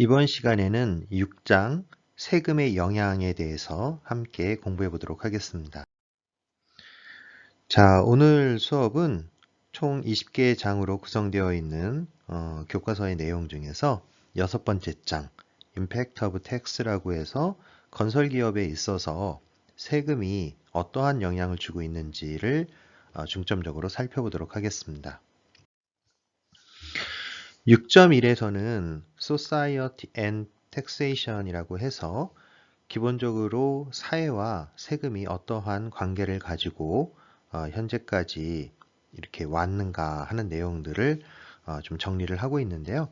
이번 시간에는 6장 세금의 영향에 대해서 함께 공부해 보도록 하겠습니다. 자, 오늘 수업은 총 20개의 장으로 구성되어 있는 교과서의 내용 중에서 6번째 장, Impact of Tax라고 해서 건설기업에 있어서 세금이 어떠한 영향을 주고 있는지를 중점적으로 살펴보도록 하겠습니다. 6.1에서는 Society and Taxation이라고 해서 기본적으로 사회와 세금이 어떠한 관계를 가지고 현재까지 이렇게 왔는가 하는 내용들을 좀 정리를 하고 있는데요.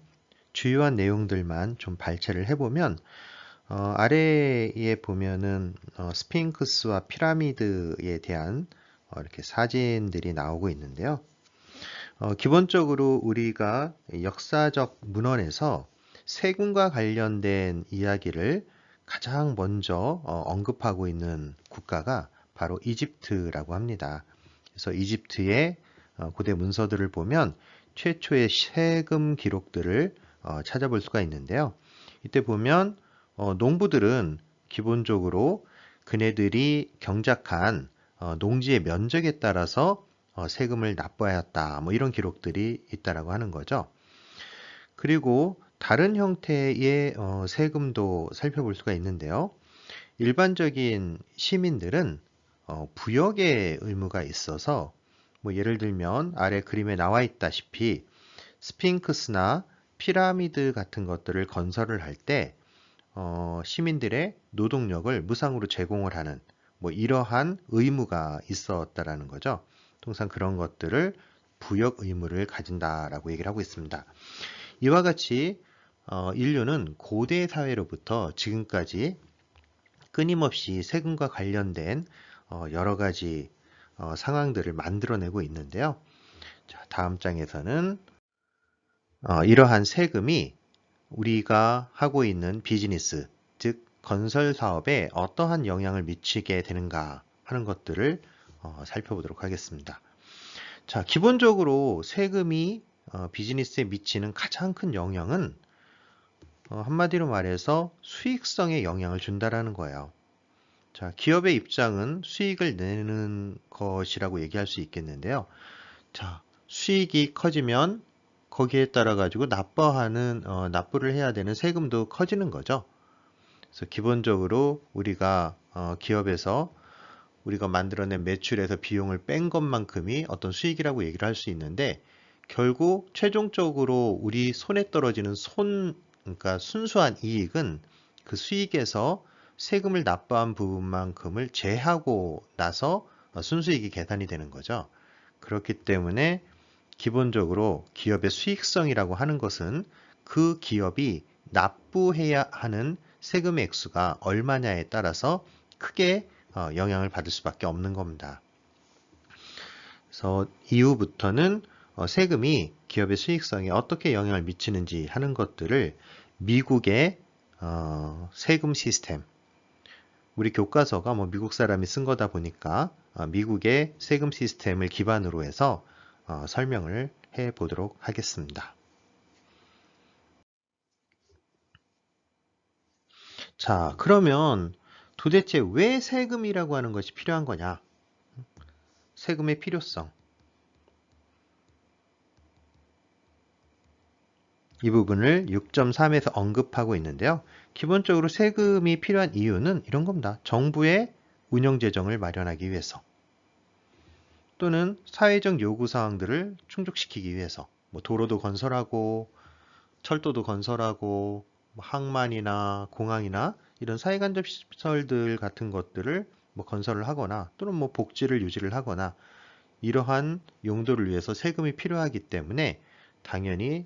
주요한 내용들만 좀 발췌를 해보면 아래에 보면은 스핑크스와 피라미드에 대한 이렇게 사진들이 나오고 있는데요. 기본적으로 우리가 역사적 문헌에서 세금과 관련된 이야기를 가장 먼저 언급하고 있는 국가가 바로 이집트라고 합니다. 그래서 이집트의 고대 문서들을 보면 최초의 세금 기록들을 찾아볼 수가 있는데요. 이때 보면 농부들은 기본적으로 그네들이 경작한 농지의 면적에 따라서 세금을 납부하였다. 뭐 이런 기록들이 있다라고 하는 거죠. 그리고 다른 형태의 세금도 살펴볼 수가 있는데요. 일반적인 시민들은 부역의 의무가 있어서 뭐 예를 들면 아래 그림에 나와 있다시피 스핑크스나 피라미드 같은 것들을 건설을 할 때 시민들의 노동력을 무상으로 제공을 하는 뭐 이러한 의무가 있었다라는 거죠. 통상 그런 것들을 부역 의무를 가진다라고 얘기를 하고 있습니다. 이와 같이 인류는 고대 사회로부터 지금까지 끊임없이 세금과 관련된 여러 가지 상황들을 만들어내고 있는데요. 자, 다음 장에서는 이러한 세금이 우리가 하고 있는 비즈니스, 즉 건설 사업에 어떠한 영향을 미치게 되는가 하는 것들을 살펴보도록 하겠습니다. 자, 기본적으로 세금이 비즈니스에 미치는 가장 큰 영향은 한마디로 말해서 수익성에 영향을 준다라는 거예요. 자, 기업의 입장은 수익을 내는 것이라고 얘기할 수 있겠는데요. 자, 수익이 커지면 거기에 따라 가지고 납부를 해야 되는 세금도 커지는 거죠. 그래서 기본적으로 우리가 기업에서 우리가 만들어낸 매출에서 비용을 뺀 것만큼이 어떤 수익이라고 얘기를 할 수 있는데 결국 최종적으로 우리 손에 떨어지는 그러니까 순수한 이익은 그 수익에서 세금을 납부한 부분만큼을 제하고 나서 순수익이 계산이 되는 거죠. 그렇기 때문에 기본적으로 기업의 수익성이라고 하는 것은 그 기업이 납부해야 하는 세금의 액수가 얼마냐에 따라서 크게 영향을 받을 수밖에 없는 겁니다. 그래서 이후부터는 세금이 기업의 수익성에 어떻게 영향을 미치는지 하는 것들을 미국의 세금 시스템, 우리 교과서가 뭐 미국 사람이 쓴 거다 보니까 미국의 세금 시스템을 기반으로 해서 설명을 해 보도록 하겠습니다. 자, 그러면 도대체 왜 세금이라고 하는 것이 필요한 거냐? 세금의 필요성. 이 부분을 6.3에서 언급하고 있는데요. 기본적으로 세금이 필요한 이유는 이런 겁니다. 정부의 운영재정을 마련하기 위해서 또는 사회적 요구사항들을 충족시키기 위해서 뭐 도로도 건설하고 철도도 건설하고 뭐 항만이나 공항이나 이런 사회간접 시설들 같은 것들을 뭐 건설을 하거나 또는 뭐 복지를 유지를 하거나 이러한 용도를 위해서 세금이 필요하기 때문에 당연히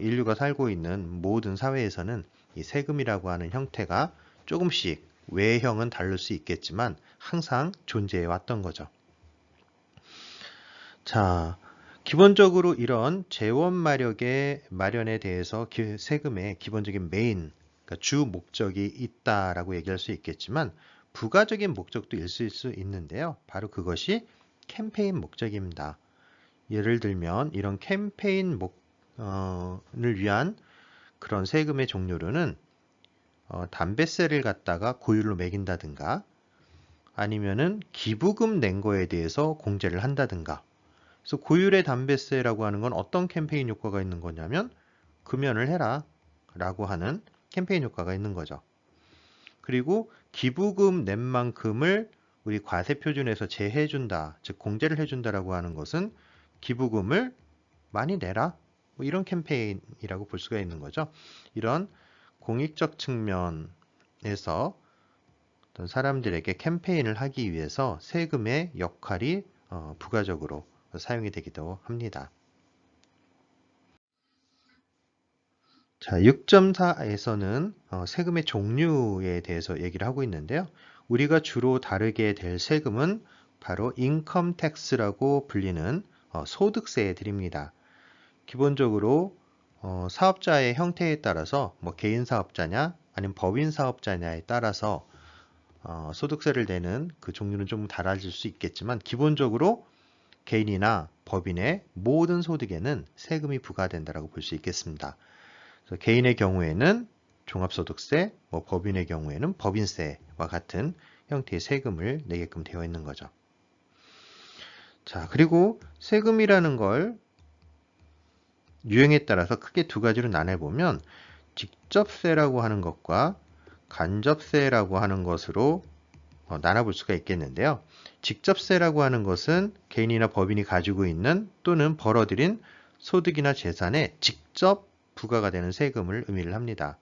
인류가 살고 있는 모든 사회에서는 이 세금이라고 하는 형태가 조금씩 외형은 다를 수 있겠지만 항상 존재해 왔던 거죠. 자, 기본적으로 이런 재원 마련의 마련에 대해서 세금의 기본적인 메인, 그러니까 주 목적이 있다라고 얘기할 수 있겠지만 부가적인 목적도 있을 수 있는데요. 바로 그것이 캠페인 목적입니다. 예를 들면 이런 캠페인 을 위한 그런 세금의 종류로는 담배세를 갖다가 고율로 매긴다든가 아니면은 기부금 낸 거에 대해서 공제를 한다든가. 그래서 고율의 담배세라고 하는 건 어떤 캠페인 효과가 있는 거냐면 금연을 해라 라고 하는 캠페인 효과가 있는 거죠. 그리고 기부금 낸 만큼을 우리 과세표준에서 제해준다, 즉 공제를 해준다라고 하는 것은 기부금을 많이 내라 뭐 이런 캠페인이라고 볼 수가 있는 거죠. 이런 공익적 측면에서 어떤 사람들에게 캠페인을 하기 위해서 세금의 역할이 부가적으로 사용이 되기도 합니다. 자, 6.4에서는 세금의 종류에 대해서 얘기를 하고 있는데요. 우리가 주로 다루게 될 세금은 바로 인컴 텍스라고 불리는 소득세들입니다. 기본적으로 사업자의 형태에 따라서 뭐 개인 사업자냐 아니면 법인 사업자냐에 따라서 소득세를 내는 그 종류는 좀 달라질 수 있겠지만 기본적으로 개인이나 법인의 모든 소득에는 세금이 부과된다고 볼 수 있겠습니다. 그래서 개인의 경우에는 종합소득세, 뭐 법인의 경우에는 법인세와 같은 형태의 세금을 내게끔 되어 있는 거죠. 자, 그리고 세금이라는 걸 유형에 따라서 크게 두 가지로 나눠보면 직접세라고 하는 것과 간접세라고 하는 것으로 나눠볼 수가 있겠는데요. 직접세라고 하는 것은 개인이나 법인이 가지고 있는 또는 벌어들인 소득이나 재산에 직접 부과가 되는 세금을 의미를 합니다.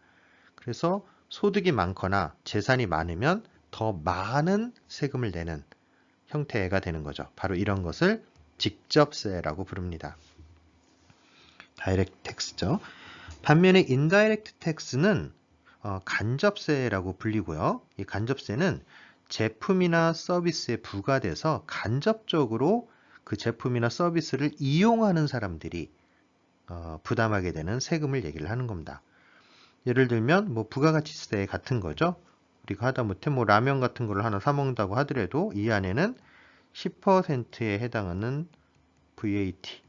그래서 소득이 많거나 재산이 많으면 더 많은 세금을 내는 형태가 되는 거죠. 바로 이런 것을 직접세라고 부릅니다. 다이렉트 텍스죠. 반면에 인다이렉트 텍스는 간접세라고 불리고요. 이 간접세는 제품이나 서비스에 부과돼서 간접적으로 그 제품이나 서비스를 이용하는 사람들이 부담하게 되는 세금을 얘기를 하는 겁니다. 예를 들면 뭐 부가가치세 같은 거죠. 우리가 하다못해 뭐 라면 같은 걸 하나 사 먹는다고 하더라도 이 안에는 10%에 해당하는 VAT,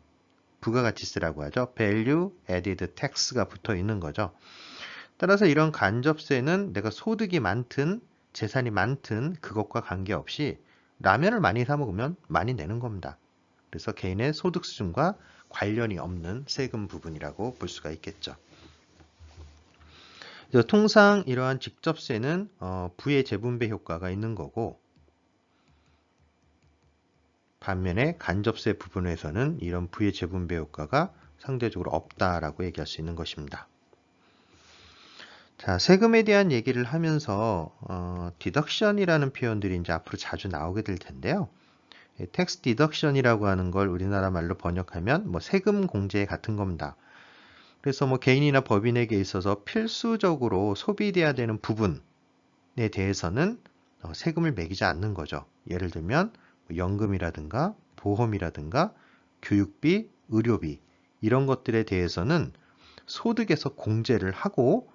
부가가치세라고 하죠. Value Added Tax가 붙어 있는 거죠. 따라서 이런 간접세는 내가 소득이 많든 재산이 많든 그것과 관계없이 라면을 많이 사 먹으면 많이 내는 겁니다. 그래서 개인의 소득 수준과 관련이 없는 세금 부분이라고 볼 수가 있겠죠. 그래서 통상 이러한 직접세는 부의 재분배 효과가 있는 거고 반면에 간접세 부분에서는 이런 부의 재분배 효과가 상대적으로 없다라고 얘기할 수 있는 것입니다. 자, 세금에 대한 얘기를 하면서 디덕션이라는 표현들이 이제 앞으로 자주 나오게 될 텐데요. 텍스 디덕션이라고 하는 걸 우리나라 말로 번역하면 뭐 세금 공제 같은 겁니다. 그래서 뭐 개인이나 법인에게 있어서 필수적으로 소비돼야 되는 부분에 대해서는 세금을 매기지 않는 거죠. 예를 들면 연금이라든가 보험이라든가 교육비, 의료비 이런 것들에 대해서는 소득에서 공제를 하고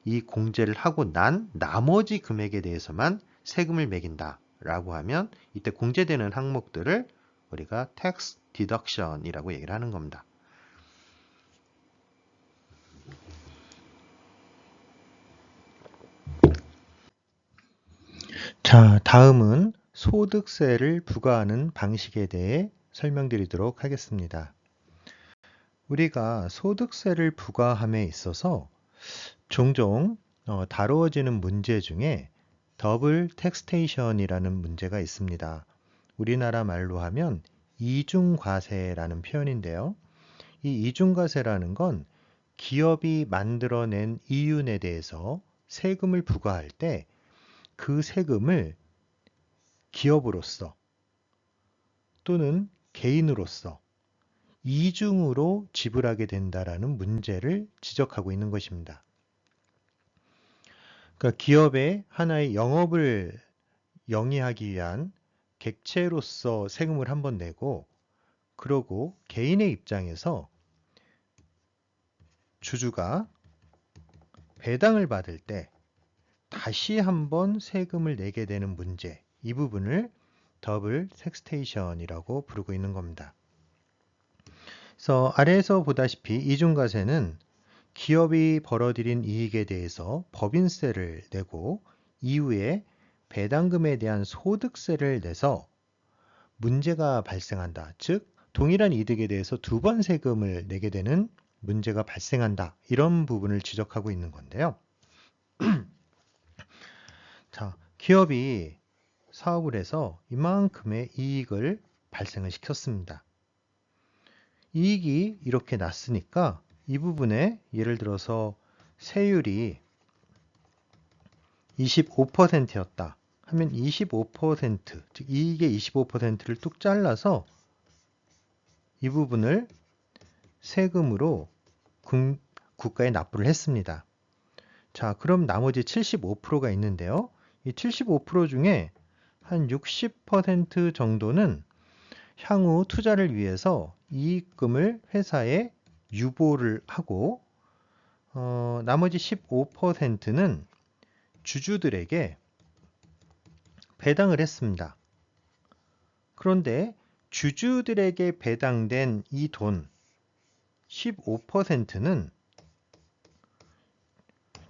이 공제를 하고 난 나머지 금액에 대해서만 세금을 매긴다 라고 하면 이때 공제되는 항목들을 우리가 tax deduction이라고 얘기를 하는 겁니다. 자, 다음은 소득세를 부과하는 방식에 대해 설명드리도록 하겠습니다. 우리가 소득세를 부과함에 있어서 종종 다루어지는 문제 중에 더블 텍스테이션이라는 문제가 있습니다. 우리나라 말로 하면 이중과세라는 표현인데요. 이 이중과세라는 건 기업이 만들어낸 이윤에 대해서 세금을 부과할 때 그 세금을 기업으로서 또는 개인으로서 이중으로 지불하게 된다라는 문제를 지적하고 있는 것입니다. 그러니까 기업의 하나의 영업을 영위하기 위한 객체로서 세금을 한번 내고 그러고 개인의 입장에서 주주가 배당을 받을 때 다시 한번 세금을 내게 되는 문제, 이 부분을 더블 텍스테이션이라고 부르고 있는 겁니다. 그래서 아래에서 보다시피 이중과세는 기업이 벌어들인 이익에 대해서 법인세를 내고 이후에 배당금에 대한 소득세를 내서 문제가 발생한다. 즉, 동일한 이득에 대해서 두 번 세금을 내게 되는 문제가 발생한다. 이런 부분을 지적하고 있는 건데요. 자, 기업이 사업을 해서 이만큼의 이익을 발생을 시켰습니다. 이익이 이렇게 났으니까 이 부분에 예를 들어서 세율이 25%였다 하면 25%, 즉 이익의 25%를 뚝 잘라서 이 부분을 세금으로 국가에 납부를 했습니다. 자, 그럼 나머지 75%가 있는데요. 이 75% 중에 한 60% 정도는 향후 투자를 위해서 이익금을 회사에 유보를 하고 나머지 15%는 주주들에게 배당을 했습니다. 그런데 주주들에게 배당된 이 돈 15%는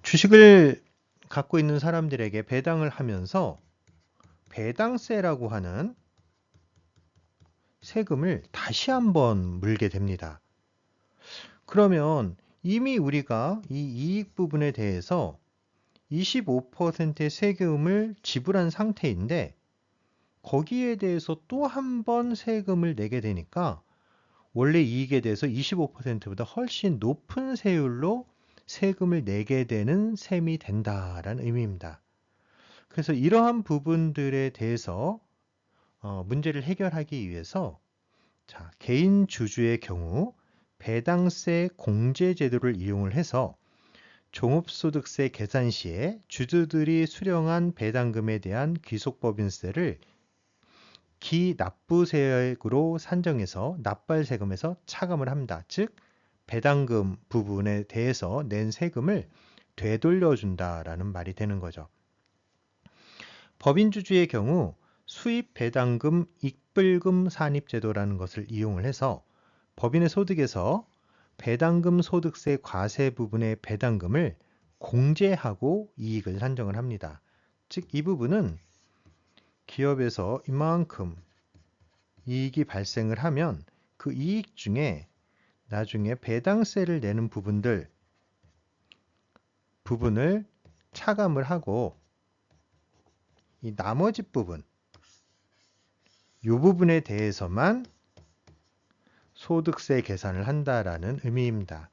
주식을 갖고 있는 사람들에게 배당을 하면서 배당세라고 하는 세금을 다시 한번 물게 됩니다. 그러면 이미 우리가 이 이익 부분에 대해서 25%의 세금을 지불한 상태인데 거기에 대해서 또 한 번 세금을 내게 되니까 원래 이익에 대해서 25%보다 훨씬 높은 세율로 세금을 내게 되는 셈이 된다라는 의미입니다. 그래서 이러한 부분들에 대해서 문제를 해결하기 위해서 자, 개인 주주의 경우 배당세 공제 제도를 이용을 해서 종합소득세 계산 시에 주주들이 수령한 배당금에 대한 귀속법인세를 기납부세액으로 산정해서 납부세금에서 차감을 합니다. 즉 배당금 부분에 대해서 낸 세금을 되돌려준다라는 말이 되는 거죠. 법인주주의 경우 수입 배당금 익불금 산입제도라는 것을 이용을 해서 법인의 소득에서 배당금 소득세 과세 부분의 배당금을 공제하고 이익을 산정을 합니다. 즉 이 부분은 기업에서 이만큼 이익이 발생을 하면 그 이익 중에 나중에 배당세를 내는 부분을 차감을 하고 이 나머지 부분, 이 부분에 대해서만 소득세 계산을 한다라는 의미입니다.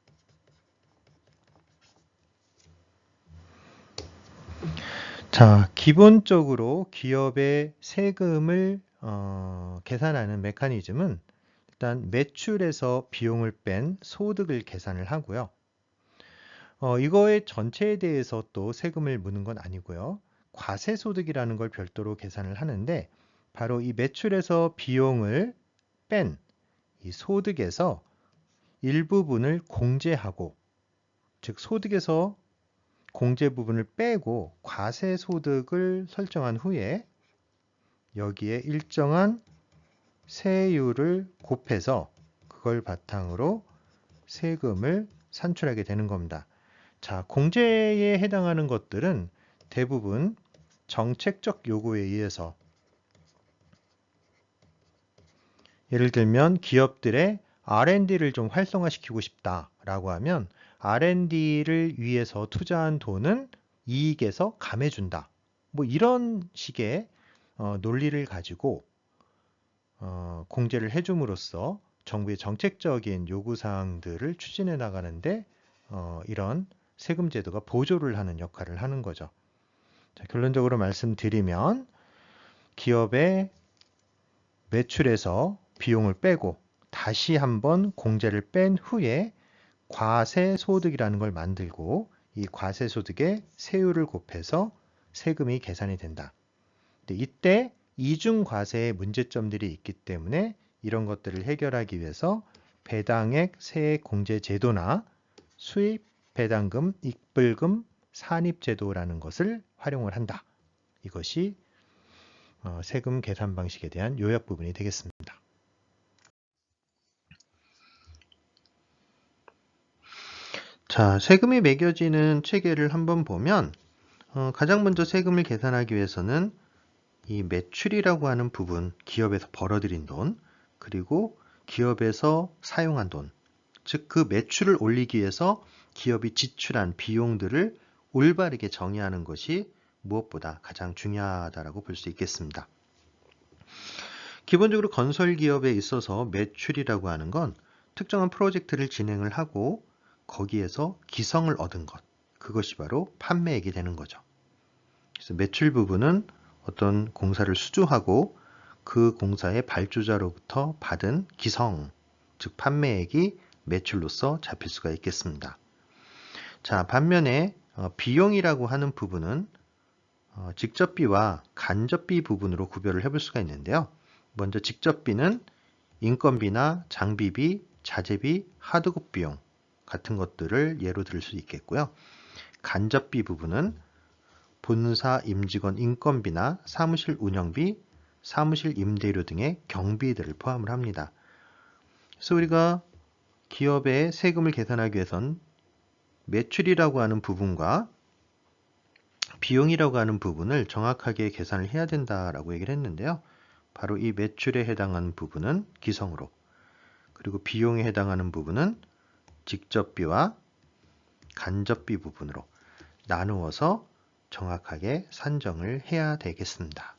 자, 기본적으로 기업의 세금을 계산하는 메커니즘은 일단 매출에서 비용을 뺀 소득을 계산을 하고요. 이거의 전체에 대해서 또 세금을 무는 건 아니고요. 과세소득이라는 걸 별도로 계산을 하는데 바로 이 매출에서 비용을 뺀 이 소득에서 일부분을 공제하고 즉 소득에서 공제 부분을 빼고 과세소득을 설정한 후에 여기에 일정한 세율을 곱해서 그걸 바탕으로 세금을 산출하게 되는 겁니다. 자, 공제에 해당하는 것들은 대부분 정책적 요구에 의해서 예를 들면 기업들의 R&D를 좀 활성화시키고 싶다라고 하면 R&D를 위해서 투자한 돈은 이익에서 감해준다. 뭐 이런 식의 논리를 가지고 공제를 해줌으로써 정부의 정책적인 요구사항들을 추진해 나가는데 이런 세금 제도가 보조를 하는 역할을 하는 거죠. 자, 결론적으로 말씀드리면 기업의 매출에서 비용을 빼고 다시 한번 공제를 뺀 후에 과세소득이라는 걸 만들고 이 과세소득에 세율을 곱해서 세금이 계산이 된다. 근데 이때 이중과세의 문제점들이 있기 때문에 이런 것들을 해결하기 위해서 배당액 세액 공제 제도나 수입 배당금 익불금 산입제도라는 것을 활용을 한다. 이것이 세금 계산 방식에 대한 요약 부분이 되겠습니다. 자, 세금이 매겨지는 체계를 한번 보면 가장 먼저 세금을 계산하기 위해서는 이 매출이라고 하는 부분, 기업에서 벌어들인 돈, 그리고 기업에서 사용한 돈, 즉 그 매출을 올리기 위해서 기업이 지출한 비용들을 올바르게 정의하는 것이 무엇보다 가장 중요하다고 볼 수 있겠습니다. 기본적으로 건설 기업에 있어서 매출이라고 하는 건 특정한 프로젝트를 진행을 하고 거기에서 기성을 얻은 것, 그것이 바로 판매액이 되는 거죠. 그래서 매출 부분은 어떤 공사를 수주하고 그 공사의 발주자로부터 받은 기성, 즉 판매액이 매출로서 잡힐 수가 있겠습니다. 자, 반면에 비용이라고 하는 부분은 직접비와 간접비 부분으로 구별을 해볼 수가 있는데요. 먼저 직접비는 인건비나 장비비, 자재비, 하드급 비용 같은 것들을 예로 들 수 있겠고요. 간접비 부분은 본사 임직원 인건비나 사무실 운영비, 사무실 임대료 등의 경비들을 포함을 합니다. 그래서 우리가 기업의 세금을 계산하기 위해선 매출이라고 하는 부분과 비용이라고 하는 부분을 정확하게 계산을 해야 된다라고 얘기를 했는데요. 바로 이 매출에 해당하는 부분은 기성으로, 그리고 비용에 해당하는 부분은 직접비와 간접비 부분으로 나누어서 정확하게 산정을 해야 되겠습니다.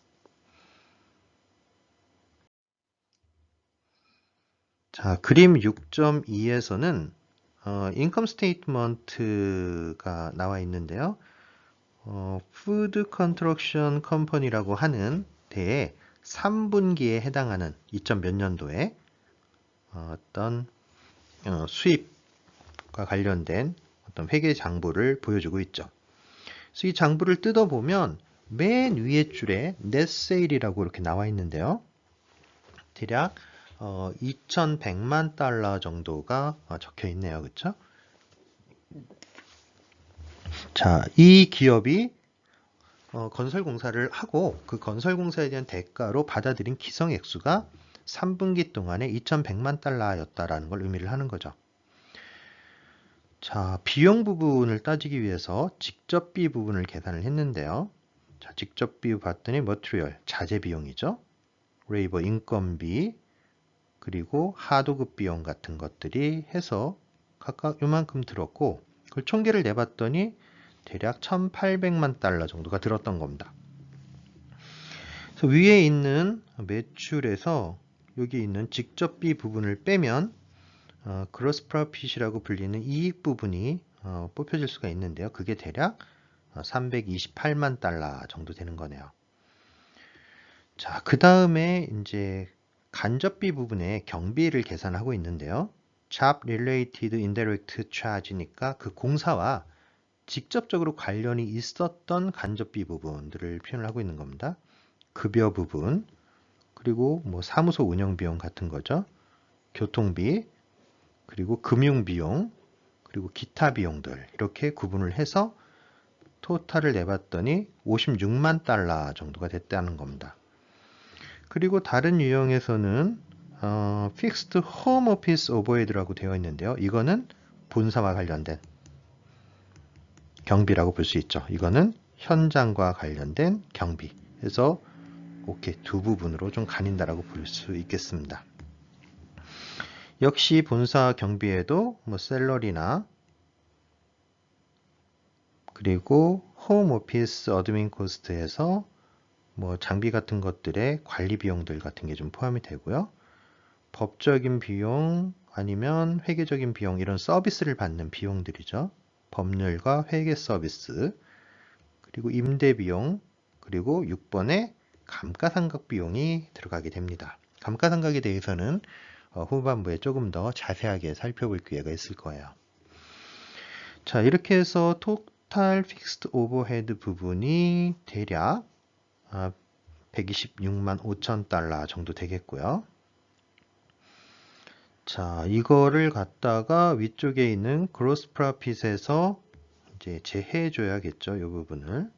자, 그림 6.2에서는 인컴 스테이트먼트가 나와 있는데요. 푸드 컨스트럭션 컴퍼니라고 하는 데에 3분기에 해당하는 2000 몇 년도에 어떤 수입과 관련된 어떤 회계 장부를 보여주고 있죠. 그래서 이 장부를 뜯어보면 맨 위에 줄에 net sale이라고 이렇게 나와 있는데요. 대략 2100만 달러 정도가 적혀 있네요. 그렇죠? 자, 이 기업이 건설 공사를 하고 그 건설 공사에 대한 대가로 받아들인 기성 액수가 3분기 동안에 2100만 달러였다라는 걸 의미를 하는 거죠. 자, 비용 부분을 따지기 위해서 직접비 부분을 계산을 했는데요. 자, 직접비 봤더니 머티리얼, 자재 비용이죠. 레이버, 인건비, 그리고 하도급 비용 같은 것들이 해서 각각 요만큼 들었고 그걸 총계를 내봤더니 대략 1800만 달러 정도가 들었던 겁니다. 그래서 위에 있는 매출에서 여기 있는 직접비 부분을 빼면 그로스 프로핏이라고 불리는 이익 부분이 뽑혀질 수가 있는데요. 그게 대략 328만 달러 정도 되는 거네요. 자, 그 다음에 이제 간접비 부분에 경비를 계산하고 있는데요. Job Related Indirect Charge니까 그 공사와 직접적으로 관련이 있었던 간접비 부분들을 표현을 하고 있는 겁니다. 급여 부분, 그리고 뭐 사무소 운영 비용 같은 거죠. 교통비, 그리고 금융 비용, 그리고 기타 비용들 이렇게 구분을 해서 토탈을 내봤더니 56만 달러 정도가 됐다는 겁니다. 그리고 다른 유형에서는 Fixed Home Office Overhead라고 되어 있는데요. 이거는 본사와 관련된 경비라고 볼 수 있죠. 이거는 현장과 관련된 경비. 그래서 이렇게 두 부분으로 좀 가린다라고 볼 수 있겠습니다. 역시 본사 경비에도 뭐 셀러리나 그리고 홈 오피스 어드민 코스트에서 뭐 장비 같은 것들의 관리 비용들 같은 게 좀 포함이 되고요. 법적인 비용 아니면 회계적인 비용 이런 서비스를 받는 비용들이죠. 법률과 회계 서비스 그리고 임대 비용 그리고 6번에 감가상각 비용이 들어가게 됩니다. 감가상각에 대해서는 후반부에 조금 더 자세하게 살펴볼 기회가 있을 거예요. 자, 이렇게 해서 토탈 픽스드 오버헤드 부분이 대략 126만 5천 달러 정도 되겠고요. 자, 이거를 갖다가 위쪽에 있는 그로스 프로핏에서 이제 제해해 줘야겠죠. 이 부분을.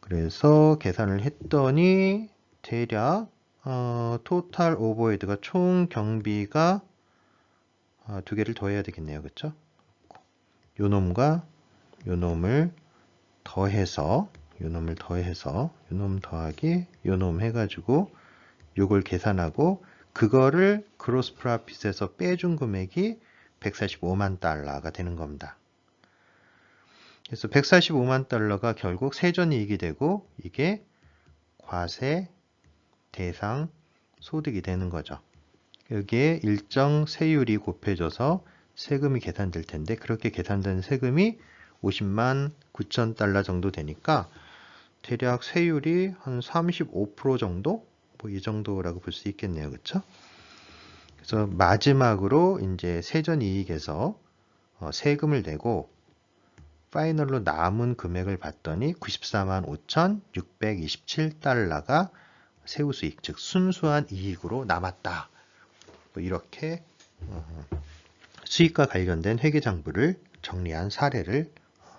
그래서 계산을 했더니 대략 토탈 오버헤드가 총 경비가 두 개를 더해야 되겠네요. 그쵸? 요 놈과 요 놈을 더해서 요 놈 더하기 요 놈 해가지고 요걸 계산하고 그거를 그로스 프로핏에서 빼준 금액이 145만 달러가 되는 겁니다. 그래서 145만 달러가 결국 세전이익이 되고 이게 과세 대상 소득이 되는 거죠. 여기에 일정 세율이 곱해져서 세금이 계산될 텐데 그렇게 계산된 세금이 50만 9천 달러 정도 되니까 대략 세율이 한 35% 정도? 뭐 이 정도라고 볼 수 있겠네요. 그쵸? 그래서 마지막으로 이제 세전이익에서 세금을 내고 파이널로 남은 금액을 봤더니 94만 5,627달러가 세후수익, 즉 순수한 이익으로 남았다. 뭐 이렇게 수익과 관련된 회계장부를 정리한 사례를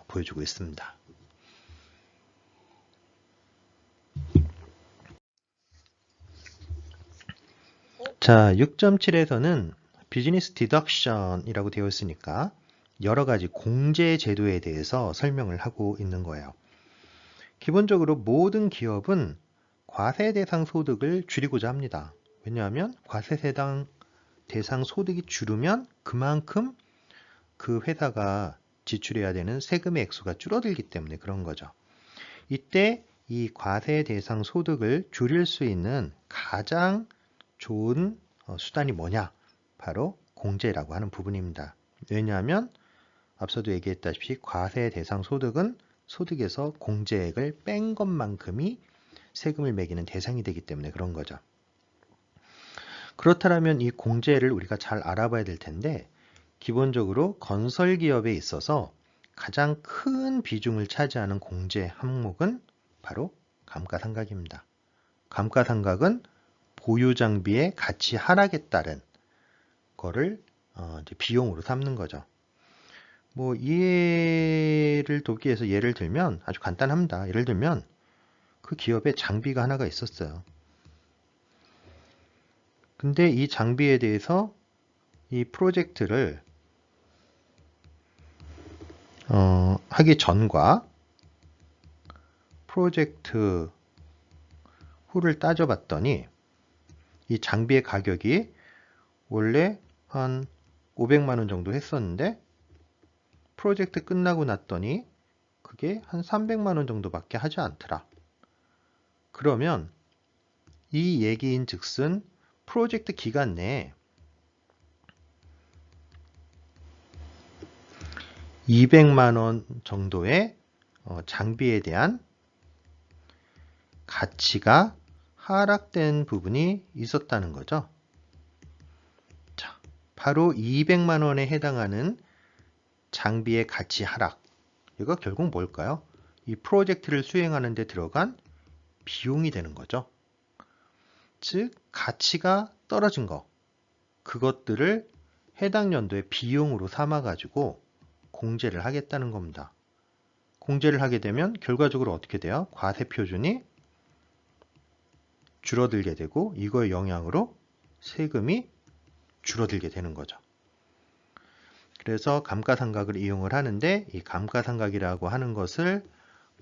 보여주고 있습니다. 자, 6.7에서는 비즈니스 디덕션이라고 되어 있으니까 여러 가지 공제 제도에 대해서 설명을 하고 있는 거예요. 기본적으로 모든 기업은 과세 대상 소득을 줄이고자 합니다. 왜냐하면 과세 대상 소득이 줄으면 그만큼 그 회사가 지출해야 되는 세금의 액수가 줄어들기 때문에 그런 거죠. 이때 이 과세 대상 소득을 줄일 수 있는 가장 좋은 수단이 뭐냐? 바로 공제라고 하는 부분입니다. 왜냐하면 앞서도 얘기했다시피 과세 대상 소득은 소득에서 공제액을 뺀 것만큼이 세금을 매기는 대상이 되기 때문에 그런 거죠. 그렇다면 이 공제를 우리가 잘 알아봐야 될 텐데 기본적으로 건설기업에 있어서 가장 큰 비중을 차지하는 공제 항목은 바로 감가상각입니다. 감가상각은 보유장비의 가치 하락에 따른 거를 이제 비용으로 삼는 거죠. 뭐 이해를 돕기 위해서 예를 들면 아주 간단합니다. 예를 들면 그 기업에 장비가 하나가 있었어요. 근데 이 장비에 대해서 이 프로젝트를 하기 전과 프로젝트 후를 따져봤더니 이 장비의 가격이 원래 한 500만 원 정도 했었는데 프로젝트 끝나고 났더니 그게 한 300만 원 정도밖에 하지 않더라. 그러면 이 얘기인 즉슨 프로젝트 기간 내에 200만 원 정도의 장비에 대한 가치가 하락된 부분이 있었다는 거죠. 자, 바로 200만 원에 해당하는 장비의 가치 하락. 이거 결국 뭘까요? 이 프로젝트를 수행하는 데 들어간 비용이 되는 거죠. 즉, 가치가 떨어진 거. 그것들을 해당 연도의 비용으로 삼아가지고 공제를 하겠다는 겁니다. 공제를 하게 되면 결과적으로 어떻게 돼요? 과세 표준이 줄어들게 되고 이거의 영향으로 세금이 줄어들게 되는 거죠. 그래서 감가상각을 이용을 하는데 이 감가상각이라고 하는 것을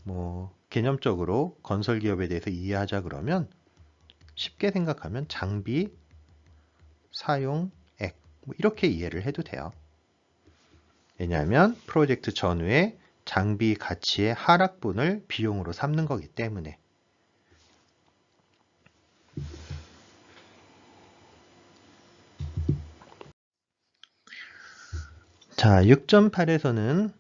뭐 개념적으로 건설기업에 대해서 이해하자 그러면 쉽게 생각하면 장비 사용액 뭐 이렇게 이해를 해도 돼요. 왜냐하면 프로젝트 전후에 장비 가치의 하락분을 비용으로 삼는 거기 때문에. 자, 6.8에서는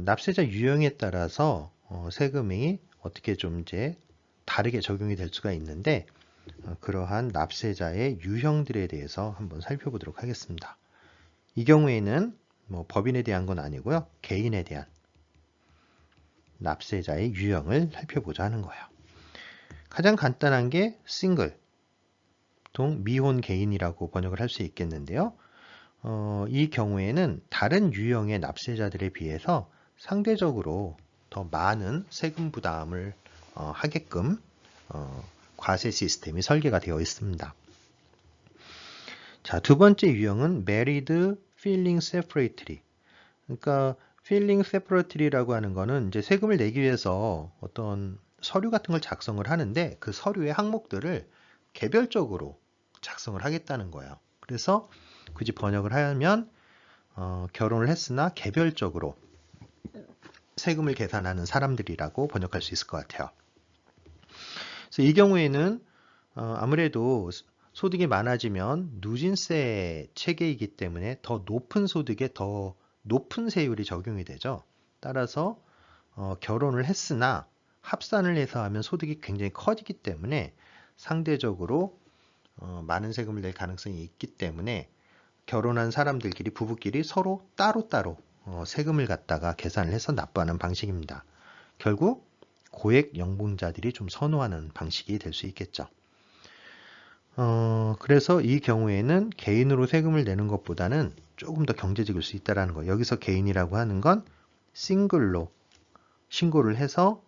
납세자 유형에 따라서 세금이 어떻게 좀 이제 다르게 적용이 될 수가 있는데 그러한 납세자의 유형들에 대해서 한번 살펴보도록 하겠습니다. 이 경우에는 뭐 법인에 대한 건 아니고요. 개인에 대한 납세자의 유형을 살펴보자 하는 거예요. 가장 간단한 게 싱글, 보통 미혼 개인이라고 번역을 할 수 있겠는데요. 이 경우에는 다른 유형의 납세자들에 비해서 상대적으로 더 많은 세금 부담을 하게끔 과세 시스템이 설계가 되어 있습니다. 자, 두 번째 유형은 married filing separately. 그러니까 filing separately라고 하는 거는 이제 세금을 내기 위해서 어떤 서류 같은 걸 작성을 하는데 그 서류의 항목들을 개별적으로 작성을 하겠다는 거예요. 그래서 굳이 번역을 하면 결혼을 했으나 개별적으로 세금을 계산하는 사람들이라고 번역할 수 있을 것 같아요. 그래서 이 경우에는 아무래도 소득이 많아지면 누진세 체계이기 때문에 더 높은 소득에 더 높은 세율이 적용이 되죠. 따라서 결혼을 했으나 합산을 해서 하면 소득이 굉장히 커지기 때문에 상대적으로 많은 세금을 낼 가능성이 있기 때문에 결혼한 사람들끼리 부부끼리 서로 따로따로 세금을 갖다가 계산을 해서 납부하는 방식입니다. 결국 고액 연봉자들이 좀 선호하는 방식이 될 수 있겠죠. 그래서 이 경우에는 개인으로 세금을 내는 것보다는 조금 더 경제적일 수 있다는 거. 여기서 개인이라고 하는 건 싱글로 신고를 해서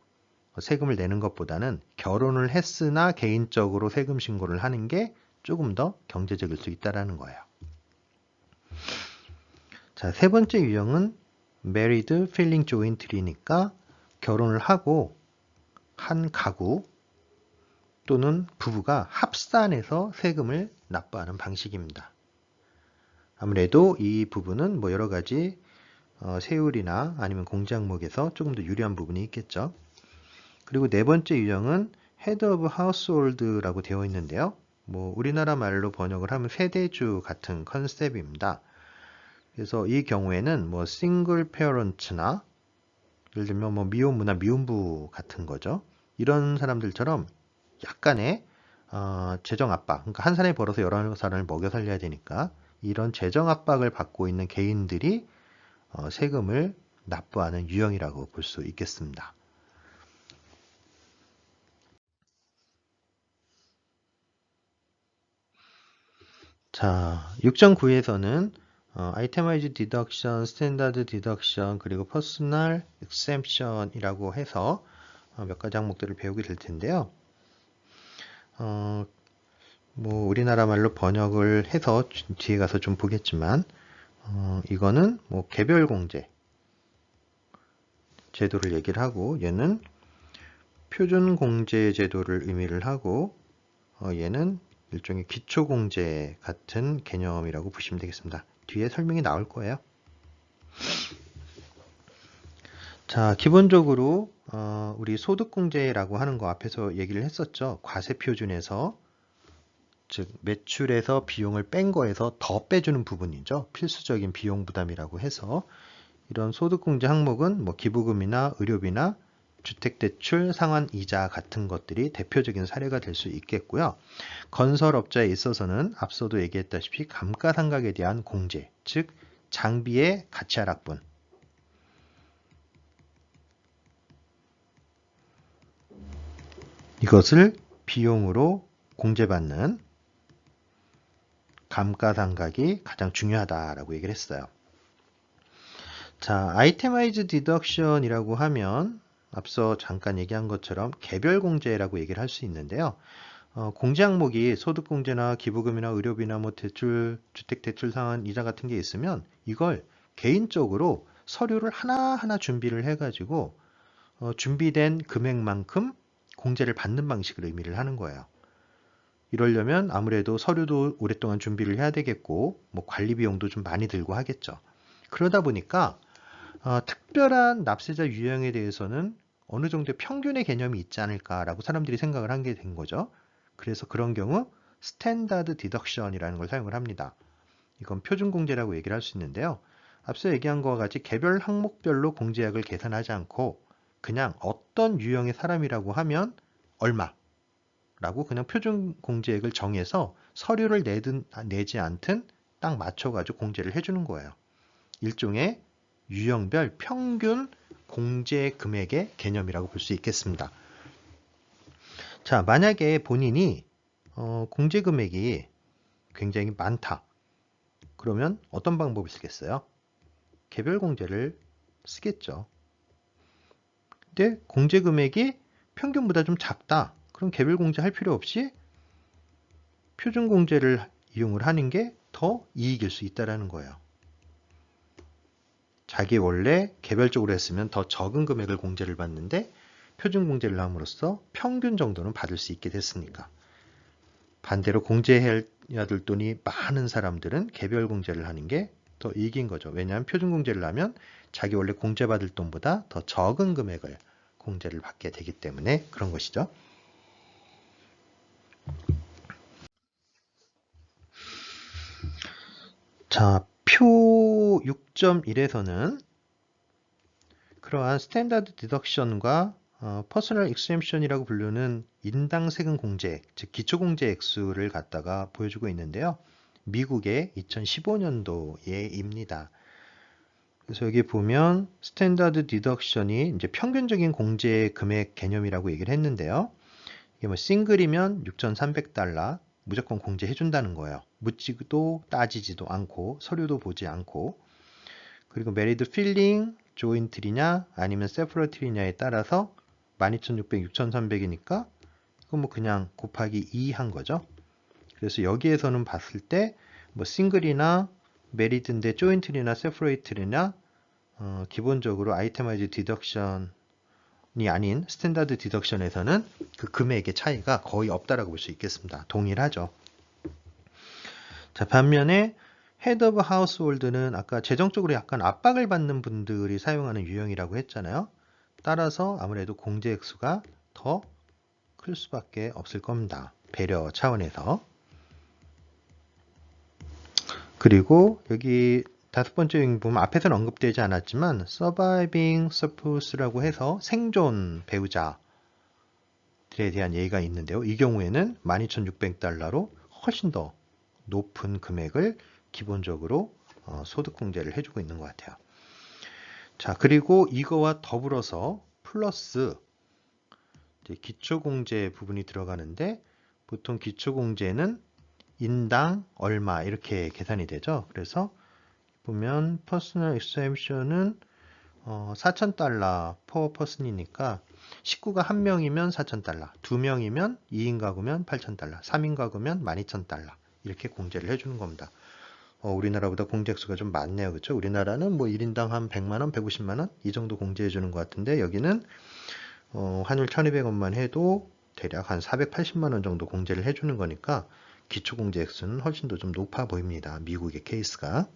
세금을 내는 것보다는 결혼을 했으나 개인적으로 세금 신고를 하는 게 조금 더 경제적일 수 있다는 거예요. 자, 세 번째 유형은 married filing jointly니까 결혼을 하고 한 가구 또는 부부가 합산해서 세금을 납부하는 방식입니다. 아무래도 이 부분은 뭐 여러 가지 세율이나 아니면 공제 항목에서 조금 더 유리한 부분이 있겠죠. 그리고 네 번째 유형은 head of household라고 되어 있는데요. 뭐 우리나라 말로 번역을 하면 세대주 같은 컨셉입니다. 그래서 이 경우에는 뭐 싱글 페어런트나 예를 들면 뭐 미혼부나 미혼부 같은 거죠. 이런 사람들처럼 약간의 재정 압박, 그러니까 한 사람이 벌어서 여러 사람을 먹여 살려야 되니까 이런 재정 압박을 받고 있는 개인들이 세금을 납부하는 유형이라고 볼 수 있겠습니다. 자, 6.9에서는 Itemized Deduction, Standard Deduction, 그리고 Personal Exemption이라고 해서 몇 가지 항목들을 배우게 될 텐데요. 뭐 우리나라 말로 번역을 해서 뒤에 가서 좀 보겠지만 이거는 뭐 개별 공제 제도를 얘기를 하고 얘는 표준 공제 제도를 의미를 하고 얘는 일종의 기초 공제 같은 개념이라고 보시면 되겠습니다. 뒤에 설명이 나올 거예요. 자, 기본적으로 우리 소득공제라고 하는 거 앞에서 얘기를 했었죠. 과세표준에서 즉 매출에서 비용을 뺀 거에서 더 빼주는 부분이죠. 필수적인 비용 부담이라고 해서 이런 소득공제 항목은 뭐 기부금이나 의료비나 주택대출 상환이자 같은 것들이 대표적인 사례가 될 수 있겠고요. 건설업자에 있어서는 앞서도 얘기했다시피 감가상각에 대한 공제, 즉 장비의 가치하락분, 이것을 비용으로 공제받는 감가상각이 가장 중요하다라고 얘기를 했어요. 자, Itemized Deduction이라고 하면 앞서 잠깐 얘기한 것처럼 개별 공제라고 얘기를 할 수 있는데요. 공제 항목이 소득공제나 기부금이나 의료비나 뭐 대출, 주택대출 상환 이자 같은 게 있으면 이걸 개인적으로 서류를 하나하나 준비를 해가지고 준비된 금액만큼 공제를 받는 방식을 의미를 하는 거예요. 이러려면 아무래도 서류도 오랫동안 준비를 해야 되겠고 뭐 관리 비용도 좀 많이 들고 하겠죠. 그러다 보니까 특별한 납세자 유형에 대해서는 어느 정도의 평균의 개념이 있지 않을까라고 사람들이 생각을 한 게 된 거죠. 그래서 그런 경우 스탠다드 디덕션이라는 걸 사용을 합니다. 이건 표준공제라고 얘기를 할 수 있는데요. 앞서 얘기한 것과 같이 개별 항목별로 공제액을 계산하지 않고 그냥 어떤 유형의 사람이라고 하면 얼마라고 그냥 표준공제액을 정해서 서류를 내든 내지 않든 딱 맞춰가지고 공제를 해주는 거예요. 일종의 유형별 평균 공제 금액의 개념이라고 볼 수 있겠습니다. 자, 만약에 본인이 공제 금액이 굉장히 많다. 그러면 어떤 방법을 쓰겠어요? 개별 공제를 쓰겠죠. 근데 공제 금액이 평균보다 좀 작다. 그럼 개별 공제 할 필요 없이 표준 공제를 이용을 하는 게 더 이익일 수 있다는 거예요. 자기 원래 개별적으로 했으면 더 적은 금액을 공제를 받는데 표준 공제를 함으로써 평균 정도는 받을 수 있게 됐으니까. 반대로 공제해야 될 돈이 많은 사람들은 개별 공제를 하는 게 더 이익인 거죠. 왜냐하면 표준 공제를 하면 자기 원래 공제받을 돈보다 더 적은 금액을 공제를 받게 되기 때문에 그런 것이죠. 자, 표 6.1에서는 그러한 스탠다드 디덕션과 퍼스널 익셈션이라고 부르는 인당 세금 공제, 즉 기초 공제 액수를 갖다가 보여주고 있는데요. 미국의 2015년도에입니다. 그래서 여기 보면 스탠다드 디덕션이 이제 평균적인 공제 금액 개념이라고 얘기를 했는데요. 이게 뭐 싱글이면 6,300달러 무조건 공제해 준다는 거예요. 묻지도 따지지도 않고 서류도 보지 않고. 그리고 메리드 필링 조인트리냐 아니면 세퍼러트리냐에 따라서 12,600, 6,300이니까 그건 뭐 그냥 곱하기 2 한 거죠. 그래서 여기에서는 봤을 때 뭐 싱글이나 메리드인데 조인트리나 세퍼레이트리나 기본적으로 아이템아이즈 디덕션이 아닌 스탠다드 디덕션에서는 그 금액의 차이가 거의 없다라고 볼 수 있겠습니다. 동일하죠. 자, 반면에 헤드 오브 하우스홀드는 아까 재정적으로 약간 압박을 받는 분들이 사용하는 유형이라고 했잖아요. 따라서 아무래도 공제 액수가 더 클 수밖에 없을 겁니다. 배려 차원에서. 그리고 여기 5번째 유형 보면 앞에서는 언급되지 않았지만 surviving spouse라고 해서 생존 배우자들에 대한 예의가 있는데요. 이 경우에는 12,600달러로 훨씬 더 높은 금액을 기본적으로 소득공제를 해주고 있는 것 같아요. 자, 그리고 이거와 더불어서 플러스 기초공제 부분이 들어가는데 보통 기초공제는 인당 얼마 이렇게 계산이 되죠. 그래서 보면 퍼스널 익셈션은 4,000달러 퍼 퍼슨이니까 식구가 1명이면 4,000달러, 2명이면 2인 가구면 8,000달러, 3인 가구면 12,000달러 이렇게 공제를 해주는 겁니다. 우리나라보다 공제 액수가 좀 많네요. 그렇죠? 우리나라는 뭐 1인당 한 100만 원, 150만 원 이 정도 공제해 주는 것 같은데 여기는 환율 1,200원만 해도 대략 한 480만 원 정도 공제를 해주는 거니까 기초공제 액수는 훨씬 더 좀 높아 보입니다. 미국의 케이스가.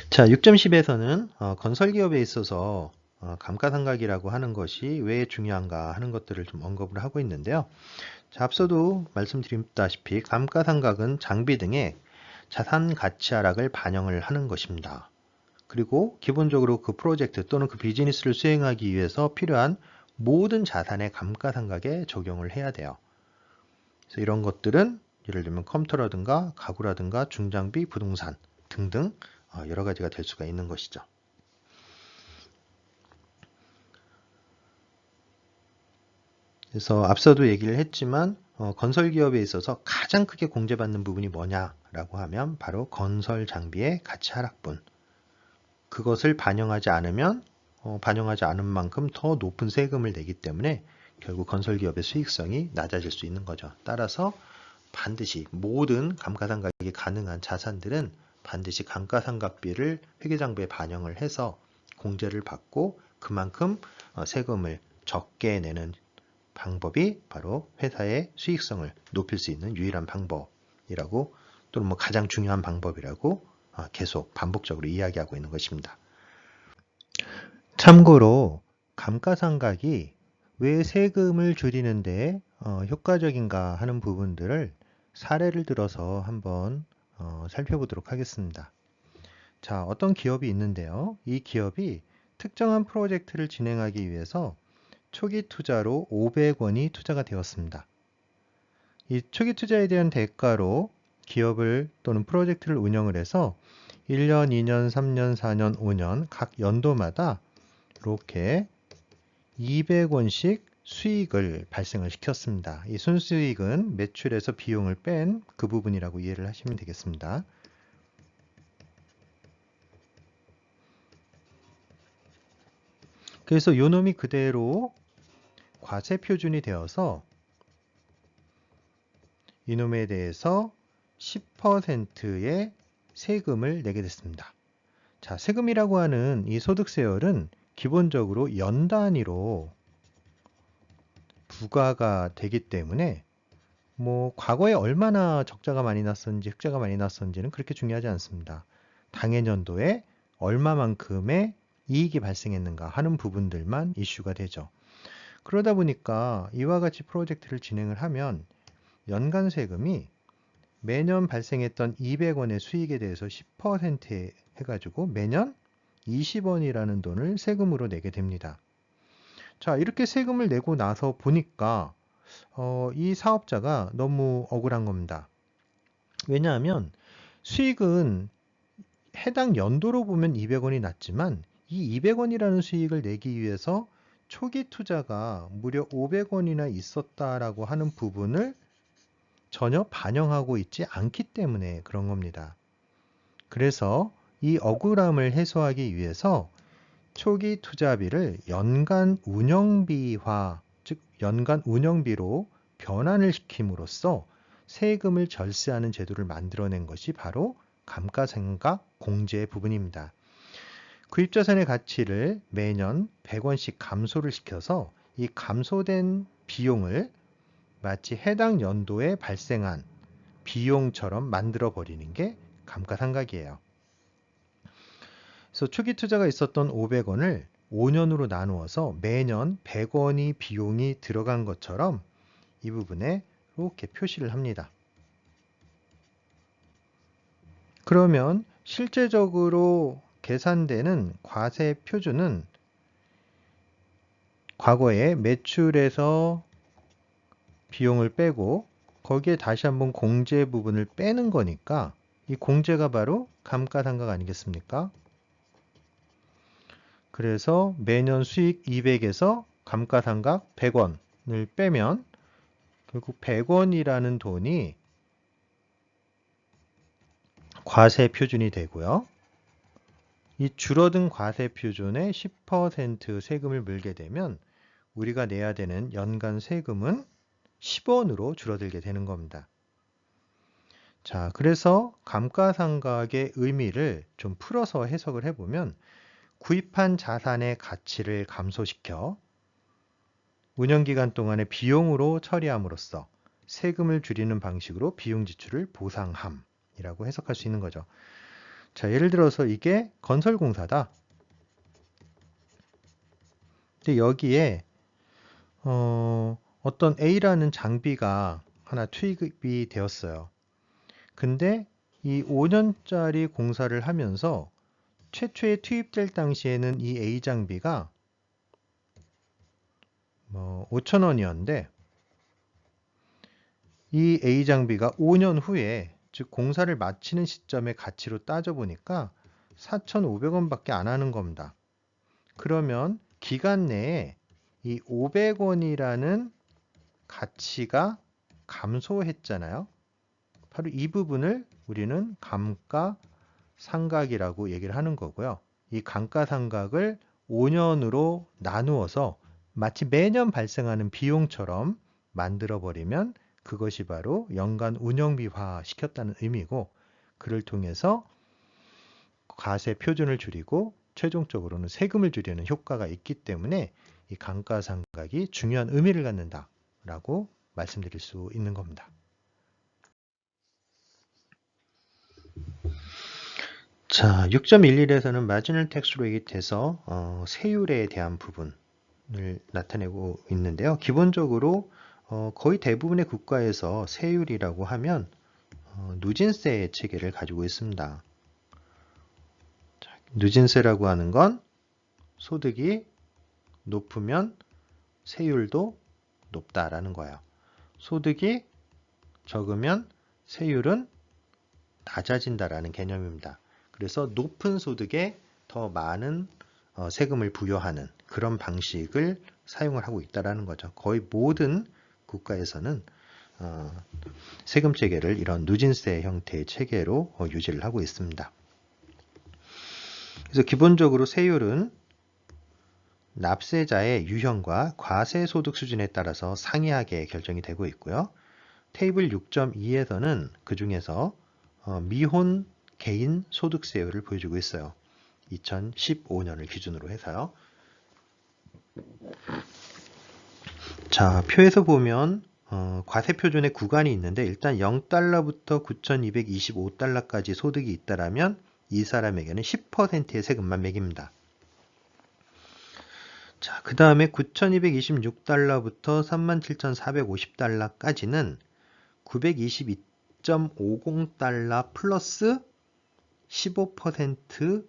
자, 6.10에서는 건설기업에 있어서 감가상각이라고 하는 것이 왜 중요한가 하는 것들을 좀 언급을 하고 있는데요. 자, 앞서도 말씀드렸다시피 감가상각은 장비 등의 자산 가치 하락을 반영을 하는 것입니다. 그리고 기본적으로 그 프로젝트 또는 그 비즈니스를 수행하기 위해서 필요한 모든 자산의 감가상각에 적용을 해야 돼요. 그래서 이런 것들은 예를 들면 컴퓨터라든가 가구라든가 중장비, 부동산 등등 여러 가지가 될 수가 있는 것이죠. 그래서 앞서도 얘기를 했지만 건설기업에 있어서 가장 크게 공제받는 부분이 뭐냐라고 하면 바로 건설 장비의 가치 하락분. 그것을 반영하지 않으면 반영하지 않은 만큼 더 높은 세금을 내기 때문에 결국 건설기업의 수익성이 낮아질 수 있는 거죠. 따라서 반드시 모든 감가상각이 가능한 자산들은 반드시 감가상각비를 회계장부에 반영을 해서 공제를 받고 그만큼 세금을 적게 내는 방법이 바로 회사의 수익성을 높일 수 있는 유일한 방법이라고 또는 뭐 가장 중요한 방법이라고 계속 반복적으로 이야기하고 있는 것입니다. 참고로 감가상각이 왜 세금을 줄이는데 효과적인가 하는 부분들을 사례를 들어서 한번 살펴보도록 하겠습니다. 자, 어떤 기업이 있는데요. 이 기업이 특정한 프로젝트를 진행하기 위해서 초기 투자로 500원이 투자가 되었습니다. 이 초기 투자에 대한 대가로 기업을 또는 프로젝트를 운영을 해서 1년, 2년, 3년, 4년, 5년 각 연도마다 이렇게 200원씩 수익을 발생을 시켰습니다. 이 순수익은 매출에서 비용을 뺀 그 부분이라고 이해를 하시면 되겠습니다. 그래서 요 놈이 그대로 과세 표준이 되어서 이놈에 대해서 10%의 세금을 내게 됐습니다. 자, 세금이라고 하는 이 소득세율은 기본적으로 연 단위로 부과가 되기 때문에 과거에 얼마나 적자가 많이 났었는지 흑자가 많이 났었는지는 그렇게 중요하지 않습니다. 당해년도에 얼마만큼의 이익이 발생했는가 하는 부분들만 이슈가 되죠. 그러다 보니까 이와 같이 프로젝트를 진행을 하면 연간 세금이 매년 발생했던 200원의 수익에 대해서 10% 해가지고 매년 20원이라는 돈을 세금으로 내게 됩니다. 자, 이렇게 세금을 내고 나서 보니까 이 사업자가 너무 억울한 겁니다. 왜냐하면 수익은 해당 연도로 보면 200원이 났지만 이 200원이라는 수익을 내기 위해서 초기 투자가 무려 500원이나 있었다라고 하는 부분을 전혀 반영하고 있지 않기 때문에 그런 겁니다. 그래서 이 억울함을 해소하기 위해서 초기 투자비를 연간 운영비화, 즉 연간 운영비로 변환을 시킴으로써 세금을 절세하는 제도를 만들어낸 것이 바로 감가상각 공제 부분입니다. 구입자산의 가치를 매년 100원씩 감소를 시켜서 이 감소된 비용을 마치 해당 연도에 발생한 비용처럼 만들어 버리는 게 감가상각이에요. 그래서 초기 투자가 있었던 500원을 5년으로 나누어서 매년 100원이 비용이 들어간 것처럼 이 부분에 이렇게 표시를 합니다. 그러면 실제적으로 계산되는 과세 표준은 과거에 매출에서 비용을 빼고 거기에 다시 한번 공제 부분을 빼는 거니까 이 공제가 바로 감가상각 아니겠습니까? 그래서 매년 수익 200에서 감가상각 100원을 빼면 결국 100원이라는 돈이 과세 표준이 되고요. 이 줄어든 과세 표준의 10% 세금을 물게 되면 우리가 내야 되는 연간 세금은 10원으로 줄어들게 되는 겁니다. 자, 그래서 감가상각의 의미를 좀 풀어서 해석을 해보면 구입한 자산의 가치를 감소시켜 운영기간 동안의 비용으로 처리함으로써 세금을 줄이는 방식으로 비용 지출을 보상함이라고 해석할 수 있는 거죠. 자, 예를 들어서 이게 건설공사다. 근데 여기에 어떤 A라는 장비가 하나 투입이 되었어요. 근데 이 5년짜리 공사를 하면서 최초에 투입될 당시에는 이 A 장비가 5,000원이었는데 이 A 장비가 5년 후에 즉 공사를 마치는 시점의 가치로 따져보니까 4,500원밖에 안 하는 겁니다. 그러면 기간 내에 이 500원이라는 가치가 감소했잖아요. 바로 이 부분을 우리는 감가상각이라고 얘기를 하는 거고요. 이 감가상각을 5년으로 나누어서 마치 매년 발생하는 비용처럼 만들어버리면 그것이 바로 연간 운영비화 시켰다는 의미고, 그를 통해서 과세 표준을 줄이고 최종적으로는 세금을 줄이는 효과가 있기 때문에 이 감가상각이 중요한 의미를 갖는다라고 말씀드릴 수 있는 겁니다. 자, 6.11에서는 마지널 텍스 레이트에서 세율에 대한 부분을 나타내고 있는데요. 기본적으로 거의 대부분의 국가에서 세율이라고 하면 누진세 체계를 가지고 있습니다. 자, 누진세라고 하는 건 소득이 높으면 세율도 높다라는 거예요. 소득이 적으면 세율은 낮아진다라는 개념입니다. 그래서 높은 소득에 더 많은 세금을 부여하는 그런 방식을 사용을 하고 있다는 거죠. 거의 모든 국가에서는 세금 체계를 이런 누진세 형태의 체계로 유지를 하고 있습니다. 그래서 기본적으로 세율은 납세자의 유형과 과세 소득 수준에 따라서 상이하게 결정이 되고 있고요. 테이블 6.2에서는 그 중에서 미혼 개인 소득세율을 보여주고 있어요. 2015년을 기준으로 해서요. 자, 표에서 보면 과세 표준의 구간이 있는데 일단 0달러부터 9,225달러까지 소득이 있다라면 이 사람에게는 10%의 세금만 매깁니다. 자, 그 다음에 9,226달러부터 37,450달러까지는 922.50달러 플러스 15%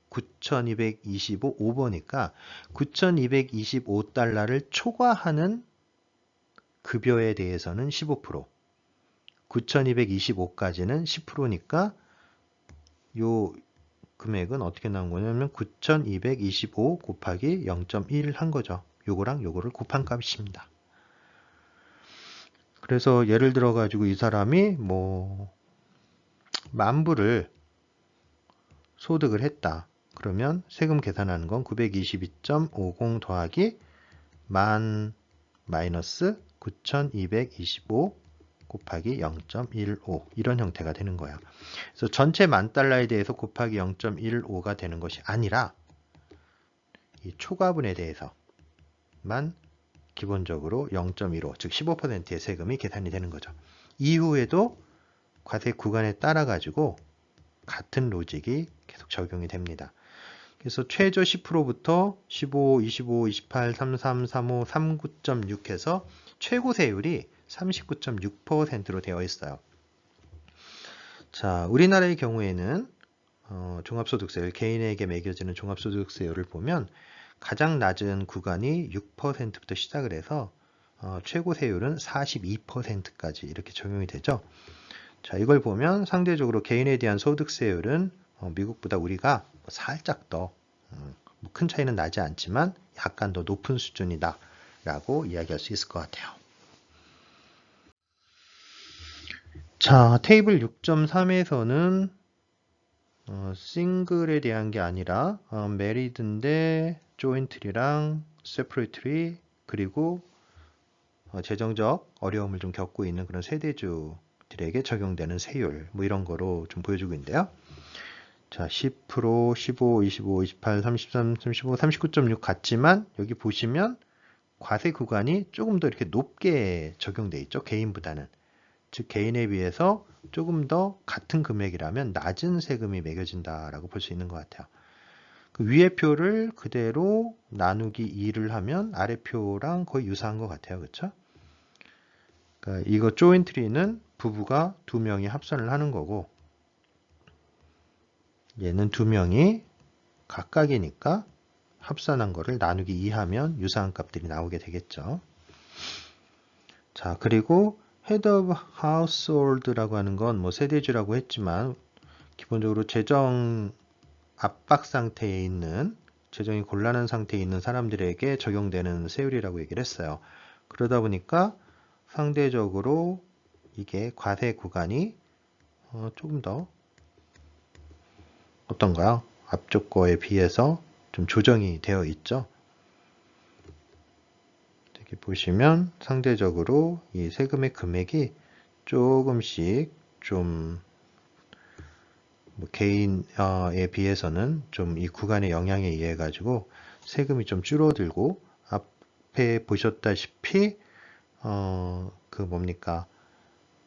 9,225 오버니까 9,225달러를 초과하는 급여에 대해서는 15%, 9,225까지는 10%니까 요 금액은 어떻게 나온 거냐면 9,225 곱하기 0.1 한 거죠. 요거랑 요거를 곱한 값입니다. 그래서 예를 들어 가지고 이 사람이 뭐 만불을 소득을 했다. 그러면 세금 계산하는 건 922.50 더하기 만 마이너스 9,225 곱하기 0.15 이런 형태가 되는 거예요. 그래서 전체 $10,000에 대해서 곱하기 0.15가 되는 것이 아니라 이 초과분에 대해서만 기본적으로 0.15, 즉 15%의 세금이 계산이 되는 거죠. 이후에도 과세 구간에 따라 가지고 같은 로직이 계속 적용이 됩니다. 그래서 최저 10%부터 15, 25, 28, 33, 35, 39.6 해서 최고 세율이 39.6%로 되어 있어요. 자, 우리나라의 경우에는 종합소득세율, 개인에게 매겨지는 종합소득세율을 보면 가장 낮은 구간이 6%부터 시작을 해서 최고 세율은 42%까지 이렇게 적용이 되죠. 자, 이걸 보면 상대적으로 개인에 대한 소득세율은 미국보다 우리가 살짝 더 큰 차이는 나지 않지만 약간 더 높은 수준이다 라고 이야기할 수 있을 것 같아요. 자, 테이블 6.3에서는 싱글에 대한 게 아니라 메리드인데 조인트리랑 세퍼레이트리 그리고 재정적 어려움을 좀 겪고 있는 그런 세대주들에게 적용되는 세율 뭐 이런 거로 좀 보여주고 있는데요. 자, 10%, 15, 25, 28, 33, 35, 39.6 같지만 여기 보시면 과세 구간이 조금 더 이렇게 높게 적용돼 있죠. 개인보다는. 즉 개인에 비해서 조금 더 같은 금액이라면 낮은 세금이 매겨진다라고 볼 수 있는 것 같아요. 그 위에 표를 그대로 나누기 2를 하면 아래 표랑 거의 유사한 것 같아요. 그렇죠? 그러니까 이거 조인트리는 부부가 두 명이 합산을 하는 거고 얘는 두 명이 각각이니까 합산한 거를 나누기 2 하면 유사한 값들이 나오게 되겠죠. 자, 그리고 Head of Household라고 하는 건 뭐 세대주라고 했지만 기본적으로 재정 압박 상태에 있는 재정이 곤란한 상태에 있는 사람들에게 적용되는 세율이라고 얘기를 했어요. 그러다 보니까 상대적으로 이게 과세 구간이 조금 더 어떤가요? 앞쪽 거에 비해서 좀 조정이 되어 있죠. 이렇게 보시면 상대적으로 이 세금의 금액이 조금씩 좀 개인에 비해서는 좀 이 구간의 영향에 의해 가지고 세금이 좀 줄어들고 앞에 보셨다시피 그 뭡니까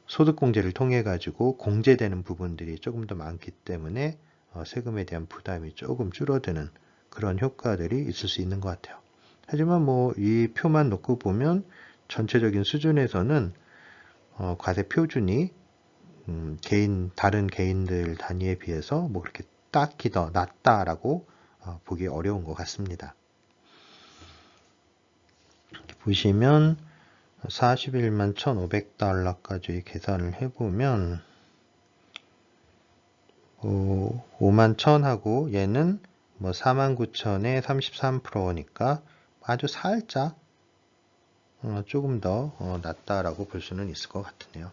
소득공제를 통해 가지고 공제되는 부분들이 조금 더 많기 때문에 세금에 대한 부담이 조금 줄어드는 그런 효과들이 있을 수 있는 것 같아요. 하지만 뭐 이 표만 놓고 보면 전체적인 수준에서는 과세 표준이 다른 개인들 단위에 비해서 뭐 그렇게 딱히 더 낮다라고 보기 어려운 것 같습니다. 이렇게 보시면 41만 1,500달러까지 계산을 해보면 5만 1,000하고 얘는 뭐 4만 9천에 33%니까 아주 살짝 조금 더 낮다라고 볼 수는 있을 것 같으네요.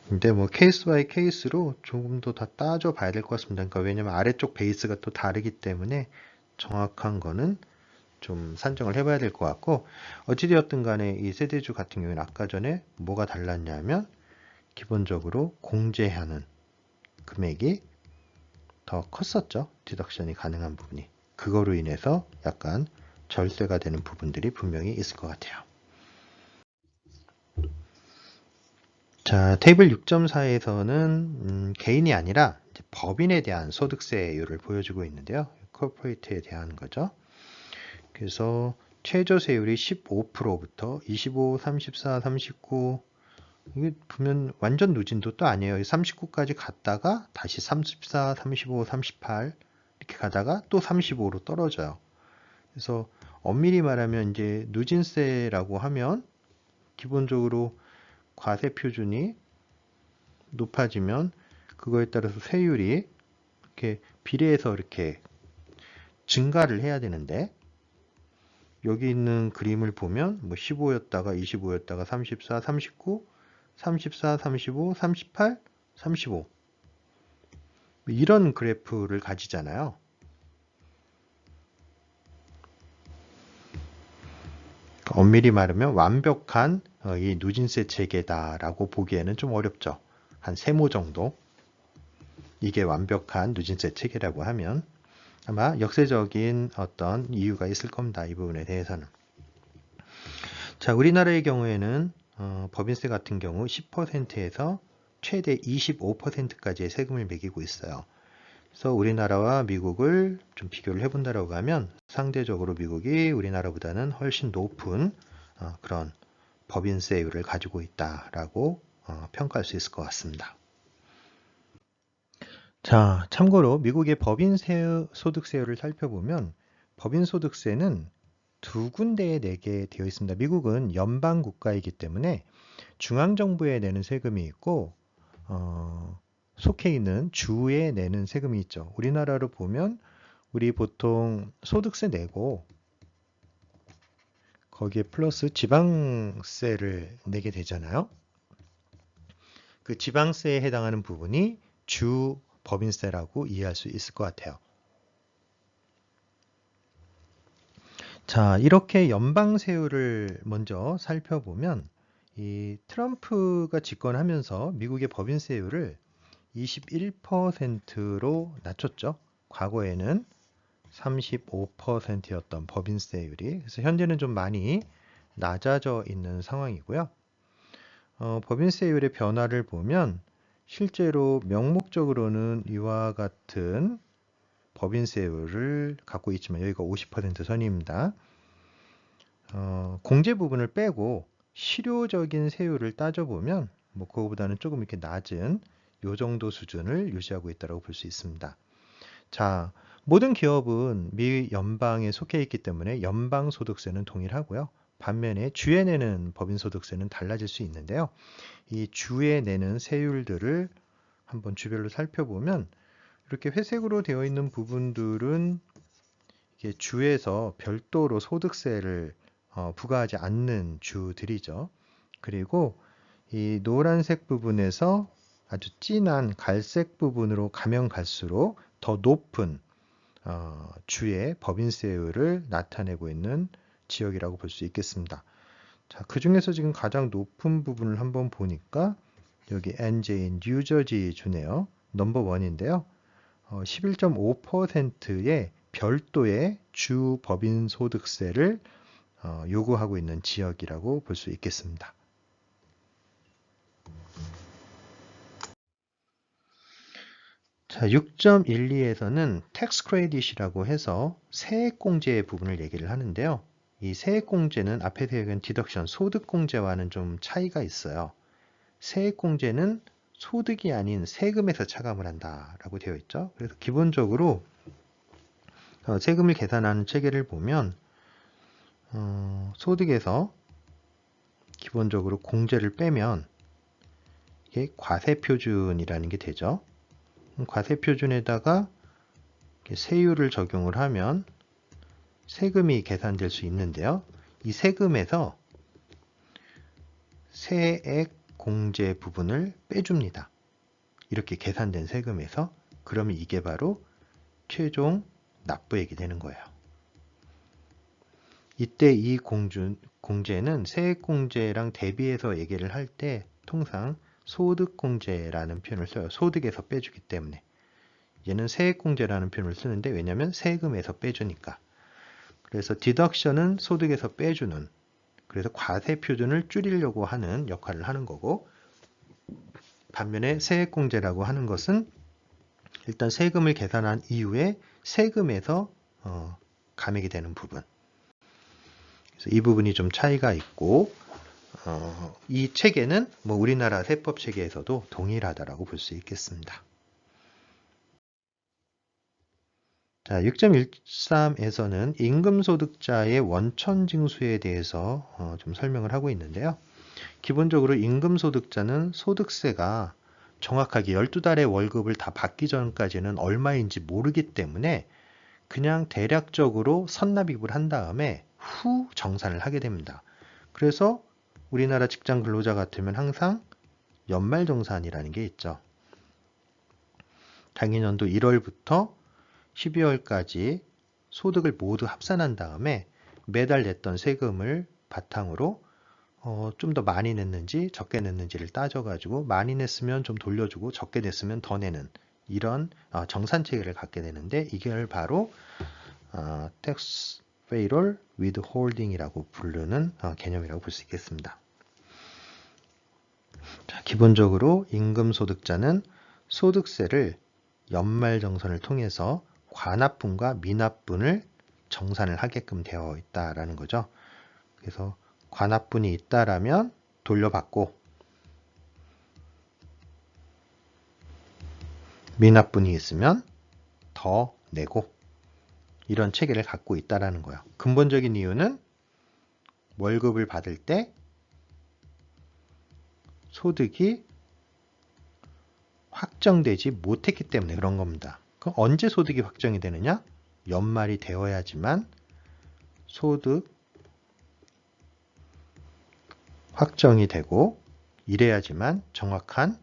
근데 뭐 케이스 바이 케이스로 조금 더 따져 봐야 될 것 같습니다. 그러니까 왜냐면 아래쪽 베이스가 또 다르기 때문에 정확한 거는 좀 산정을 해봐야 될 것 같고, 어찌되었든 간에 이 세대주 같은 경우에는 아까 전에 뭐가 달랐냐면 기본적으로 공제하는 금액이 더 컸었죠. 디덕션이 가능한 부분이. 그거로 인해서 약간 절세가 되는 부분들이 분명히 있을 것 같아요. 자, 테이블 6.4에서는 개인이 아니라 이제 법인에 대한 소득세율을 보여주고 있는데요. 코퍼레이트에 대한 거죠. 그래서 최저세율이 15%부터 25, 34, 39, 이게 보면 완전 누진도 또 아니에요. 39까지 갔다가 다시 34, 35, 38 이렇게 가다가 또 35로 떨어져요. 그래서 엄밀히 말하면 이제 누진세라고 하면 기본적으로 과세 표준이 높아지면 그거에 따라서 세율이 이렇게 비례해서 이렇게 증가를 해야 되는데, 여기 있는 그림을 보면 뭐 15였다가 25였다가 34, 39, 34, 35, 38, 35 이런 그래프를 가지잖아요. 엄밀히 말하면 완벽한 이 누진세 체계다라고 보기에는 좀 어렵죠. 한 세모 정도. 이게 완벽한 누진세 체계라고 하면 아마 역세적인 어떤 이유가 있을 겁니다. 이 부분에 대해서는. 자, 우리나라의 경우에는 법인세 같은 경우 10%에서 최대 25%까지의 세금을 매기고 있어요. 그래서 우리나라와 미국을 좀 비교를 해본다라고 하면 상대적으로 미국이 우리나라보다는 훨씬 높은 그런 법인세율을 가지고 있다라고 평가할 수 있을 것 같습니다. 자, 참고로 미국의 법인세 소득세율을 살펴보면 법인소득세는 두 군데에 내게 되어 있습니다. 미국은 연방 국가이기 때문에 중앙정부에 내는 세금이 있고 속해 있는 주에 내는 세금이 있죠. 우리나라로 보면 우리 보통 소득세 내고 거기에 플러스 지방세를 내게 되잖아요. 그 지방세에 해당하는 부분이 주 법인세라고 이해할 수 있을 것 같아요. 자, 이렇게 연방세율을 먼저 살펴보면 이 트럼프가 집권하면서 미국의 법인세율을 21%로 낮췄죠. 과거에는 35%였던 법인세율이. 그래서 현재는 좀 많이 낮아져 있는 상황이고요. 법인세율의 변화를 보면 실제로 명목적으로는 이와 같은 법인세율을 갖고 있지만 여기가 50% 선입니다. 공제 부분을 빼고 실효적인 세율을 따져보면 뭐 그거보다는 조금 이렇게 낮은 요 정도 수준을 유지하고 있다고 볼 수 있습니다. 자, 모든 기업은 미 연방에 속해 있기 때문에 연방 소득세는 동일하고요. 반면에 주에 내는 법인 소득세는 달라질 수 있는데요. 이 주에 내는 세율들을 한번 주별로 살펴보면 이렇게 회색으로 되어 있는 부분들은 이게 주에서 별도로 소득세를 부과하지 않는 주들이죠. 그리고 이 노란색 부분에서 아주 진한 갈색 부분으로 가면 갈수록 더 높은 주의 법인세율을 나타내고 있는 지역이라고 볼 수 있겠습니다. 자, 그 중에서 지금 가장 높은 부분을 한번 보니까 여기 NJ인 뉴저지 주네요. 넘버 원인데요. 11.5%의 별도의 주 법인 소득세를 요구하고 있는 지역이라고 볼 수 있겠습니다. 자, 6.12에서는 텍스 크레딧이라고 해서 세액공제 부분을 얘기를 하는데요. 이 세액공제는 앞에서 얘기한 디덕션, 소득공제와는 좀 차이가 있어요. 세액공제는 소득이 아닌 세금에서 차감을 한다라고 되어 있죠. 그래서 기본적으로 세금을 계산하는 체계를 보면 소득에서 기본적으로 공제를 빼면 이게 과세표준이라는 게 되죠. 과세표준에다가 세율을 적용을 하면 세금이 계산될 수 있는데요. 이 세금에서 세액 공제 부분을 빼줍니다. 이렇게 계산된 세금에서. 그러면 이게 바로 최종 납부액이 되는 거예요. 이때 이 공제는 세액공제랑 대비해서 얘기를 할 때 통상 소득공제라는 표현을 써요. 소득에서 빼주기 때문에. 얘는 세액공제라는 표현을 쓰는데 왜냐하면 세금에서 빼주니까. 그래서 디덕션은 소득에서 빼주는, 그래서 과세 표준을 줄이려고 하는 역할을 하는 거고, 반면에 세액공제라고 하는 것은 일단 세금을 계산한 이후에 세금에서 감액이 되는 부분. 그래서 이 부분이 좀 차이가 있고, 이 체계는 뭐 우리나라 세법 체계에서도 동일하다라고 볼 수 있겠습니다. 자, 6.13에서는 임금소득자의 원천징수에 대해서 좀 설명을 하고 있는데요. 기본적으로 임금소득자는 소득세가 정확하게 12달의 월급을 다 받기 전까지는 얼마인지 모르기 때문에 그냥 대략적으로 선납입을 한 다음에 후 정산을 하게 됩니다. 그래서 우리나라 직장 근로자 같으면 항상 연말정산이라는 게 있죠. 당인연도 1월부터 12월까지 소득을 모두 합산한 다음에 매달 냈던 세금을 바탕으로 좀 더 많이 냈는지 적게 냈는지를 따져가지고 많이 냈으면 좀 돌려주고 적게 냈으면 더 내는 이런 정산 체계를 갖게 되는데 이걸 바로 tax payroll withholding이라고 부르는 개념이라고 볼 수 있겠습니다. 자, 기본적으로 임금소득자는 소득세를 연말정산을 통해서 과납분과 미납분을 정산을 하게끔 되어 있다라는 거죠. 그래서 과납분이 있다라면 돌려받고 미납분이 있으면 더 내고 이런 체계를 갖고 있다라는 거예요. 근본적인 이유는 월급을 받을 때 소득이 확정되지 못했기 때문에 그런 겁니다. 그럼 언제 소득이 확정이 되느냐? 연말이 되어야지만 소득 확정이 되고 이래야지만 정확한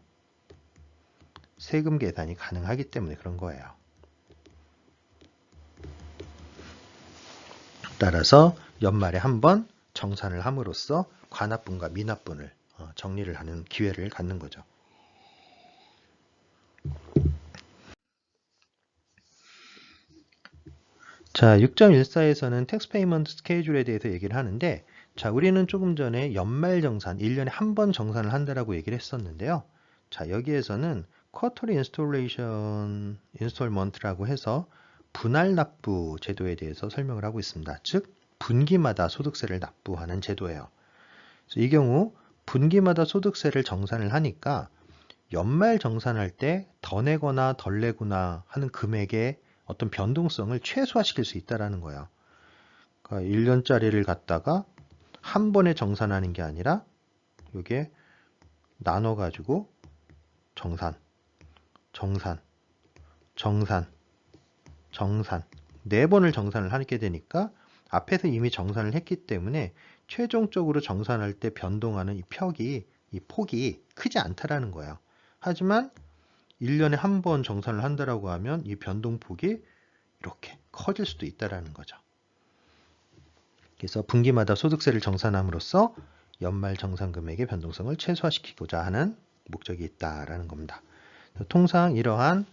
세금 계산이 가능하기 때문에 그런 거예요. 따라서 연말에 한번 정산을 함으로써 과납분과 미납분을 정리를 하는 기회를 갖는 거죠. 자, 6.14에서는 텍스 페이먼트 스케줄에 대해서 얘기를 하는데 자, 우리는 조금 전에 연말 정산, 1년에 한 번 정산을 한다라고 얘기를 했었는데요. 자, 여기에서는 쿼터리 인스톨먼트라고 해서 분할 납부 제도에 대해서 설명을 하고 있습니다. 즉, 분기마다 소득세를 납부하는 제도예요. 그래서 이 경우 분기마다 소득세를 정산을 하니까 연말 정산할 때 더 내거나 덜 내거나 하는 금액의 어떤 변동성을 최소화시킬 수 있다는 거예요. 그러니까 1년짜리를 갖다가 한 번에 정산하는 게 아니라 이게 나눠가지고 정산, 정산, 정산, 정산 4번을 정산을 하게 되니까 앞에서 이미 정산을 했기 때문에 최종적으로 정산할 때 변동하는 이 폭이 크지 않다라는 거예요. 하지만 1년에 한 번 정산을 한다라고 하면 이 변동폭이 이렇게 커질 수도 있다라는 거죠. 그래서 분기마다 소득세를 정산함으로써 연말 정산 금액의 변동성을 최소화시키고자 하는 목적이 있다라는 겁니다. 통상 이러한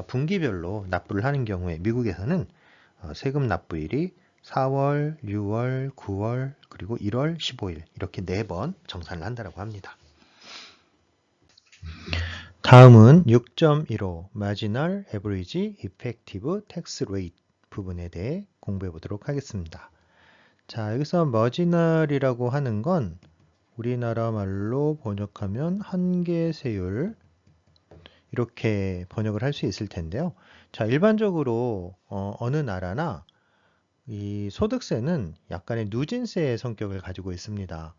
분기별로 납부를 하는 경우에 미국에서는 세금 납부일이 4월, 6월, 9월, 그리고 1월, 15일 이렇게 4번 정산을 한다고 합니다. 다음은 6.15 Marginal Average Effective Tax Rate 부분에 대해 공부해 보도록 하겠습니다. 자, 여기서 marginal이라고 하는 건 우리나라 말로 번역하면 한계세율 이렇게 번역을 할 수 있을 텐데요. 자, 일반적으로 어느 나라나 이 소득세는 약간의 누진세의 성격을 가지고 있습니다.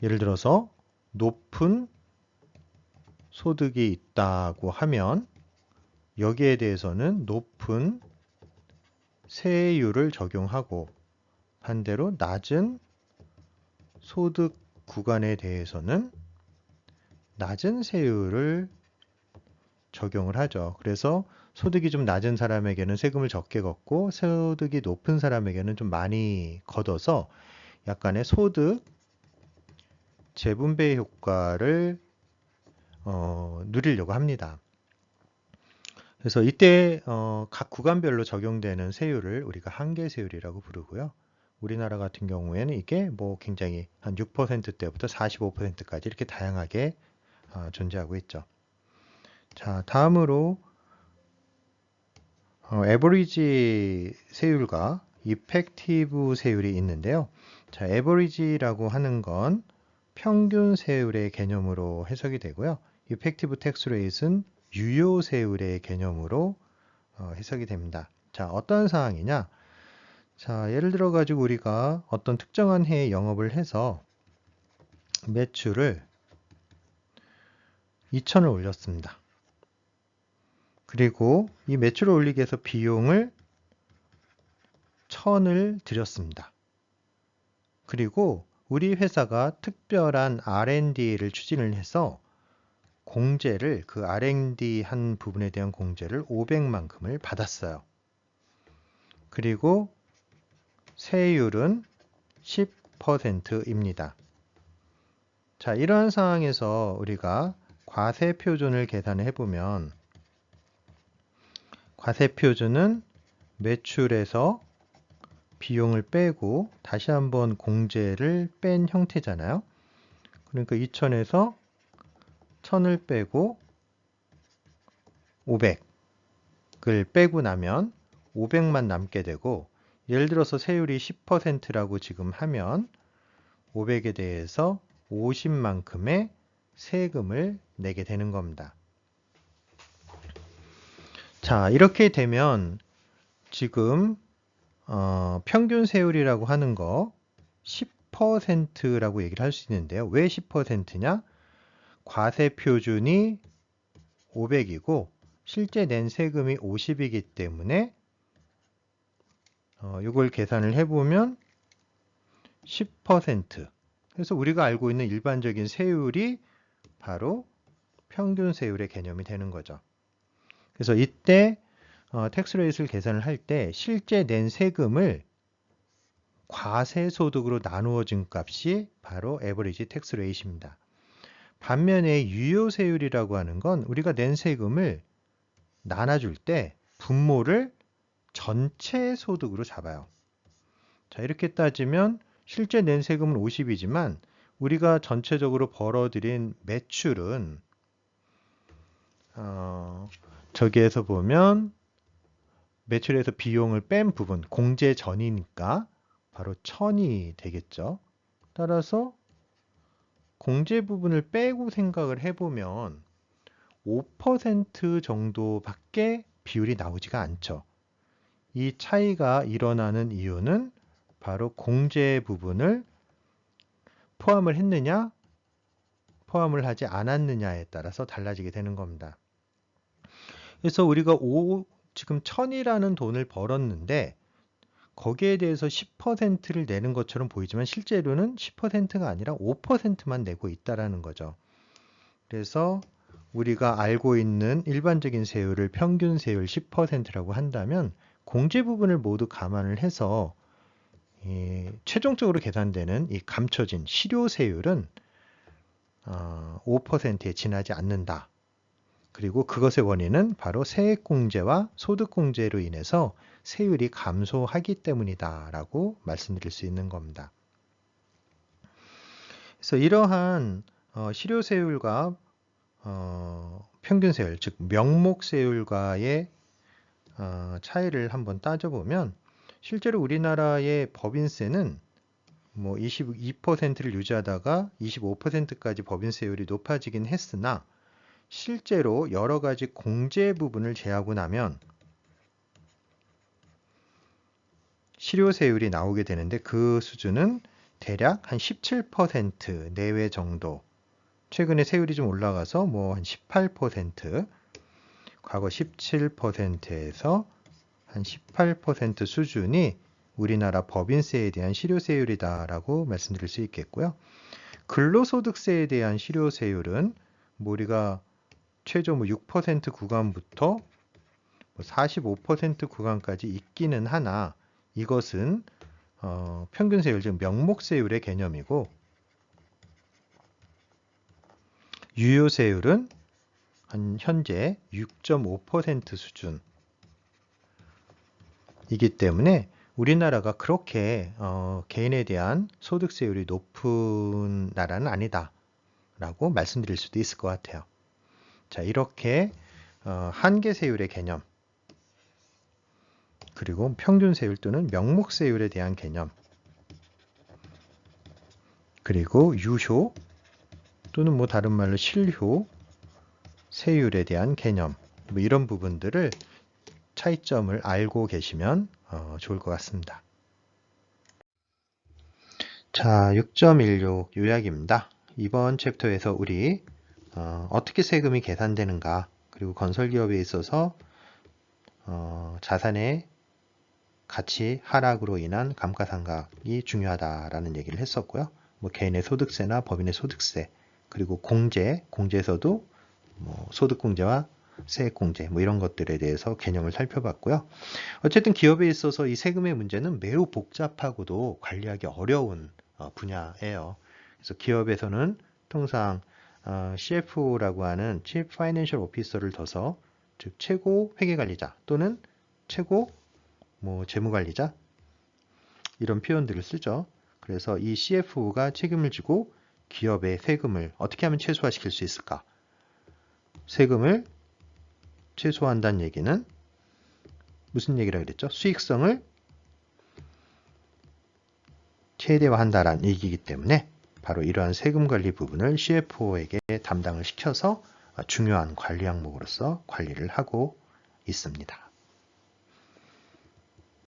예를 들어서 높은 소득이 있다고 하면 여기에 대해서는 높은 세율을 적용하고 반대로 낮은 소득 구간에 대해서는 낮은 세율을 적용을 하죠. 그래서 소득이 좀 낮은 사람에게는 세금을 적게 걷고 소득이 높은 사람에게는 좀 많이 걷어서 약간의 소득 재분배 효과를 누리려고 합니다. 그래서 이때 각 구간별로 적용되는 세율을 우리가 한계세율이라고 부르고요. 우리나라 같은 경우에는 이게 뭐 굉장히 한 6%대부터 45%까지 이렇게 다양하게 존재하고 있죠. 자, 다음으로 에버리지 세율과 이펙티브 세율이 있는데요. 자, 에버리지라고 하는 건 평균 세율의 개념으로 해석이 되고요. 이펙티브 텍스 레이트는 유효 세율의 개념으로 해석이 됩니다. 자, 어떤 사항이냐? 자, 예를 들어 가지고 우리가 어떤 특정한 해에 영업을 해서 매출을 2천을 올렸습니다. 그리고 이 매출을 올리기 위해서 비용을 1,000을 들였습니다. 그리고 우리 회사가 특별한 R&D를 추진을 해서 공제를 그 R&D 한 부분에 대한 공제를 500만큼을 받았어요. 그리고 세율은 10%입니다. 자, 이러한 상황에서 우리가 과세 표준을 계산해 보면 과세 표준은 매출에서 비용을 빼고 다시 한번 공제를 뺀 형태잖아요. 그러니까 2,000에서 1,000을 빼고 500을 빼고 나면 500만 남게 되고, 예를 들어서 세율이 10%라고 지금 하면 500에 대해서 50만큼의 세금을 내게 되는 겁니다. 자, 이렇게 되면 지금 평균 세율이라고 하는 거 10%라고 얘기를 할 수 있는데요. 왜 10%냐? 과세 표준이 500이고 실제 낸 세금이 50이기 때문에 이걸 계산을 해보면 10%. 그래서 우리가 알고 있는 일반적인 세율이 바로 평균 세율의 개념이 되는 거죠. 그래서 이때 텍스 레이트를 계산을 할 때 실제 낸 세금을 과세 소득으로 나누어진 값이 바로 에버리지 텍스 레이트입니다. 반면에 유효세율이라고 하는 건 우리가 낸 세금을 나눠줄 때 분모를 전체 소득으로 잡아요. 자, 이렇게 따지면 실제 낸 세금은 50이지만 우리가 전체적으로 벌어들인 매출은 저기에서 보면 매출에서 비용을 뺀 부분, 공제 전이니까 바로 1,000이 되겠죠. 따라서 공제 부분을 빼고 생각을 해보면 5% 정도밖에 비율이 나오지가 않죠. 이 차이가 일어나는 이유는 바로 공제 부분을 포함을 했느냐, 포함을 하지 않았느냐에 따라서 달라지게 되는 겁니다. 그래서 우리가 지금 1,000이라는 돈을 벌었는데 거기에 대해서 10%를 내는 것처럼 보이지만 실제로는 10%가 아니라 5%만 내고 있다라는 거죠. 그래서 우리가 알고 있는 일반적인 세율을 평균 세율 10%라고 한다면 공제 부분을 모두 감안을 해서 최종적으로 계산되는 이 감춰진 실효세율은 5%에 지나지 않는다. 그리고 그것의 원인은 바로 세액공제와 소득공제로 인해서 세율이 감소하기 때문이다 라고 말씀드릴 수 있는 겁니다. 그래서 이러한 실효세율과 평균세율, 즉 명목세율과의 차이를 한번 따져보면 실제로 우리나라의 법인세는 뭐 22%를 유지하다가 25%까지 법인세율이 높아지긴 했으나 실제로 여러 가지 공제 부분을 제하고 나면 실효세율이 나오게 되는데 그 수준은 대략 한 17% 내외 정도. 최근에 세율이 좀 올라가서 뭐 한 18%, 과거 17%에서 한 18% 수준이 우리나라 법인세에 대한 실효세율이다라고 말씀드릴 수 있겠고요. 근로소득세에 대한 실효세율은 뭐 우리가 최저 6% 구간부터 45% 구간까지 있기는 하나 이것은 평균세율, 즉 명목세율의 개념이고 유효세율은 현재 6.5% 수준이기 때문에 우리나라가 그렇게 개인에 대한 소득세율이 높은 나라는 아니다 라고 말씀드릴 수도 있을 것 같아요. 자, 이렇게 한계세율의 개념, 그리고 평균세율 또는 명목세율에 대한 개념, 그리고 유효 또는 다른 말로 실효 세율에 대한 개념, 이런 부분들을 차이점을 알고 계시면 좋을 것 같습니다. 자, 6.16 요약입니다. 이번 챕터에서 우리 어떻게 세금이 계산되는가, 그리고 건설기업에 있어서 자산의 가치 하락으로 인한 감가상각이 중요하다라는 얘기를 했었고요. 개인의 소득세나 법인의 소득세, 그리고 공제에서도 소득공제와 세액공제 이런 것들에 대해서 개념을 살펴봤고요. 어쨌든 기업에 있어서 이 세금의 문제는 매우 복잡하고도 관리하기 어려운 분야예요. 그래서 기업에서는 통상 CFO라고 하는 Chief Financial Officer를 둬서, 즉 최고 회계관리자 또는 최고 재무관리자, 이런 표현들을 쓰죠. 그래서 이 CFO가 책임을 지고 기업의 세금을 어떻게 하면 최소화시킬 수 있을까? 세금을 최소화한다는 얘기는 무슨 얘기라 그랬죠? 수익성을 최대화한다라는 얘기이기 때문에 바로 이러한 세금 관리 부분을 CFO에게 담당을 시켜서 중요한 관리 항목으로서 관리를 하고 있습니다.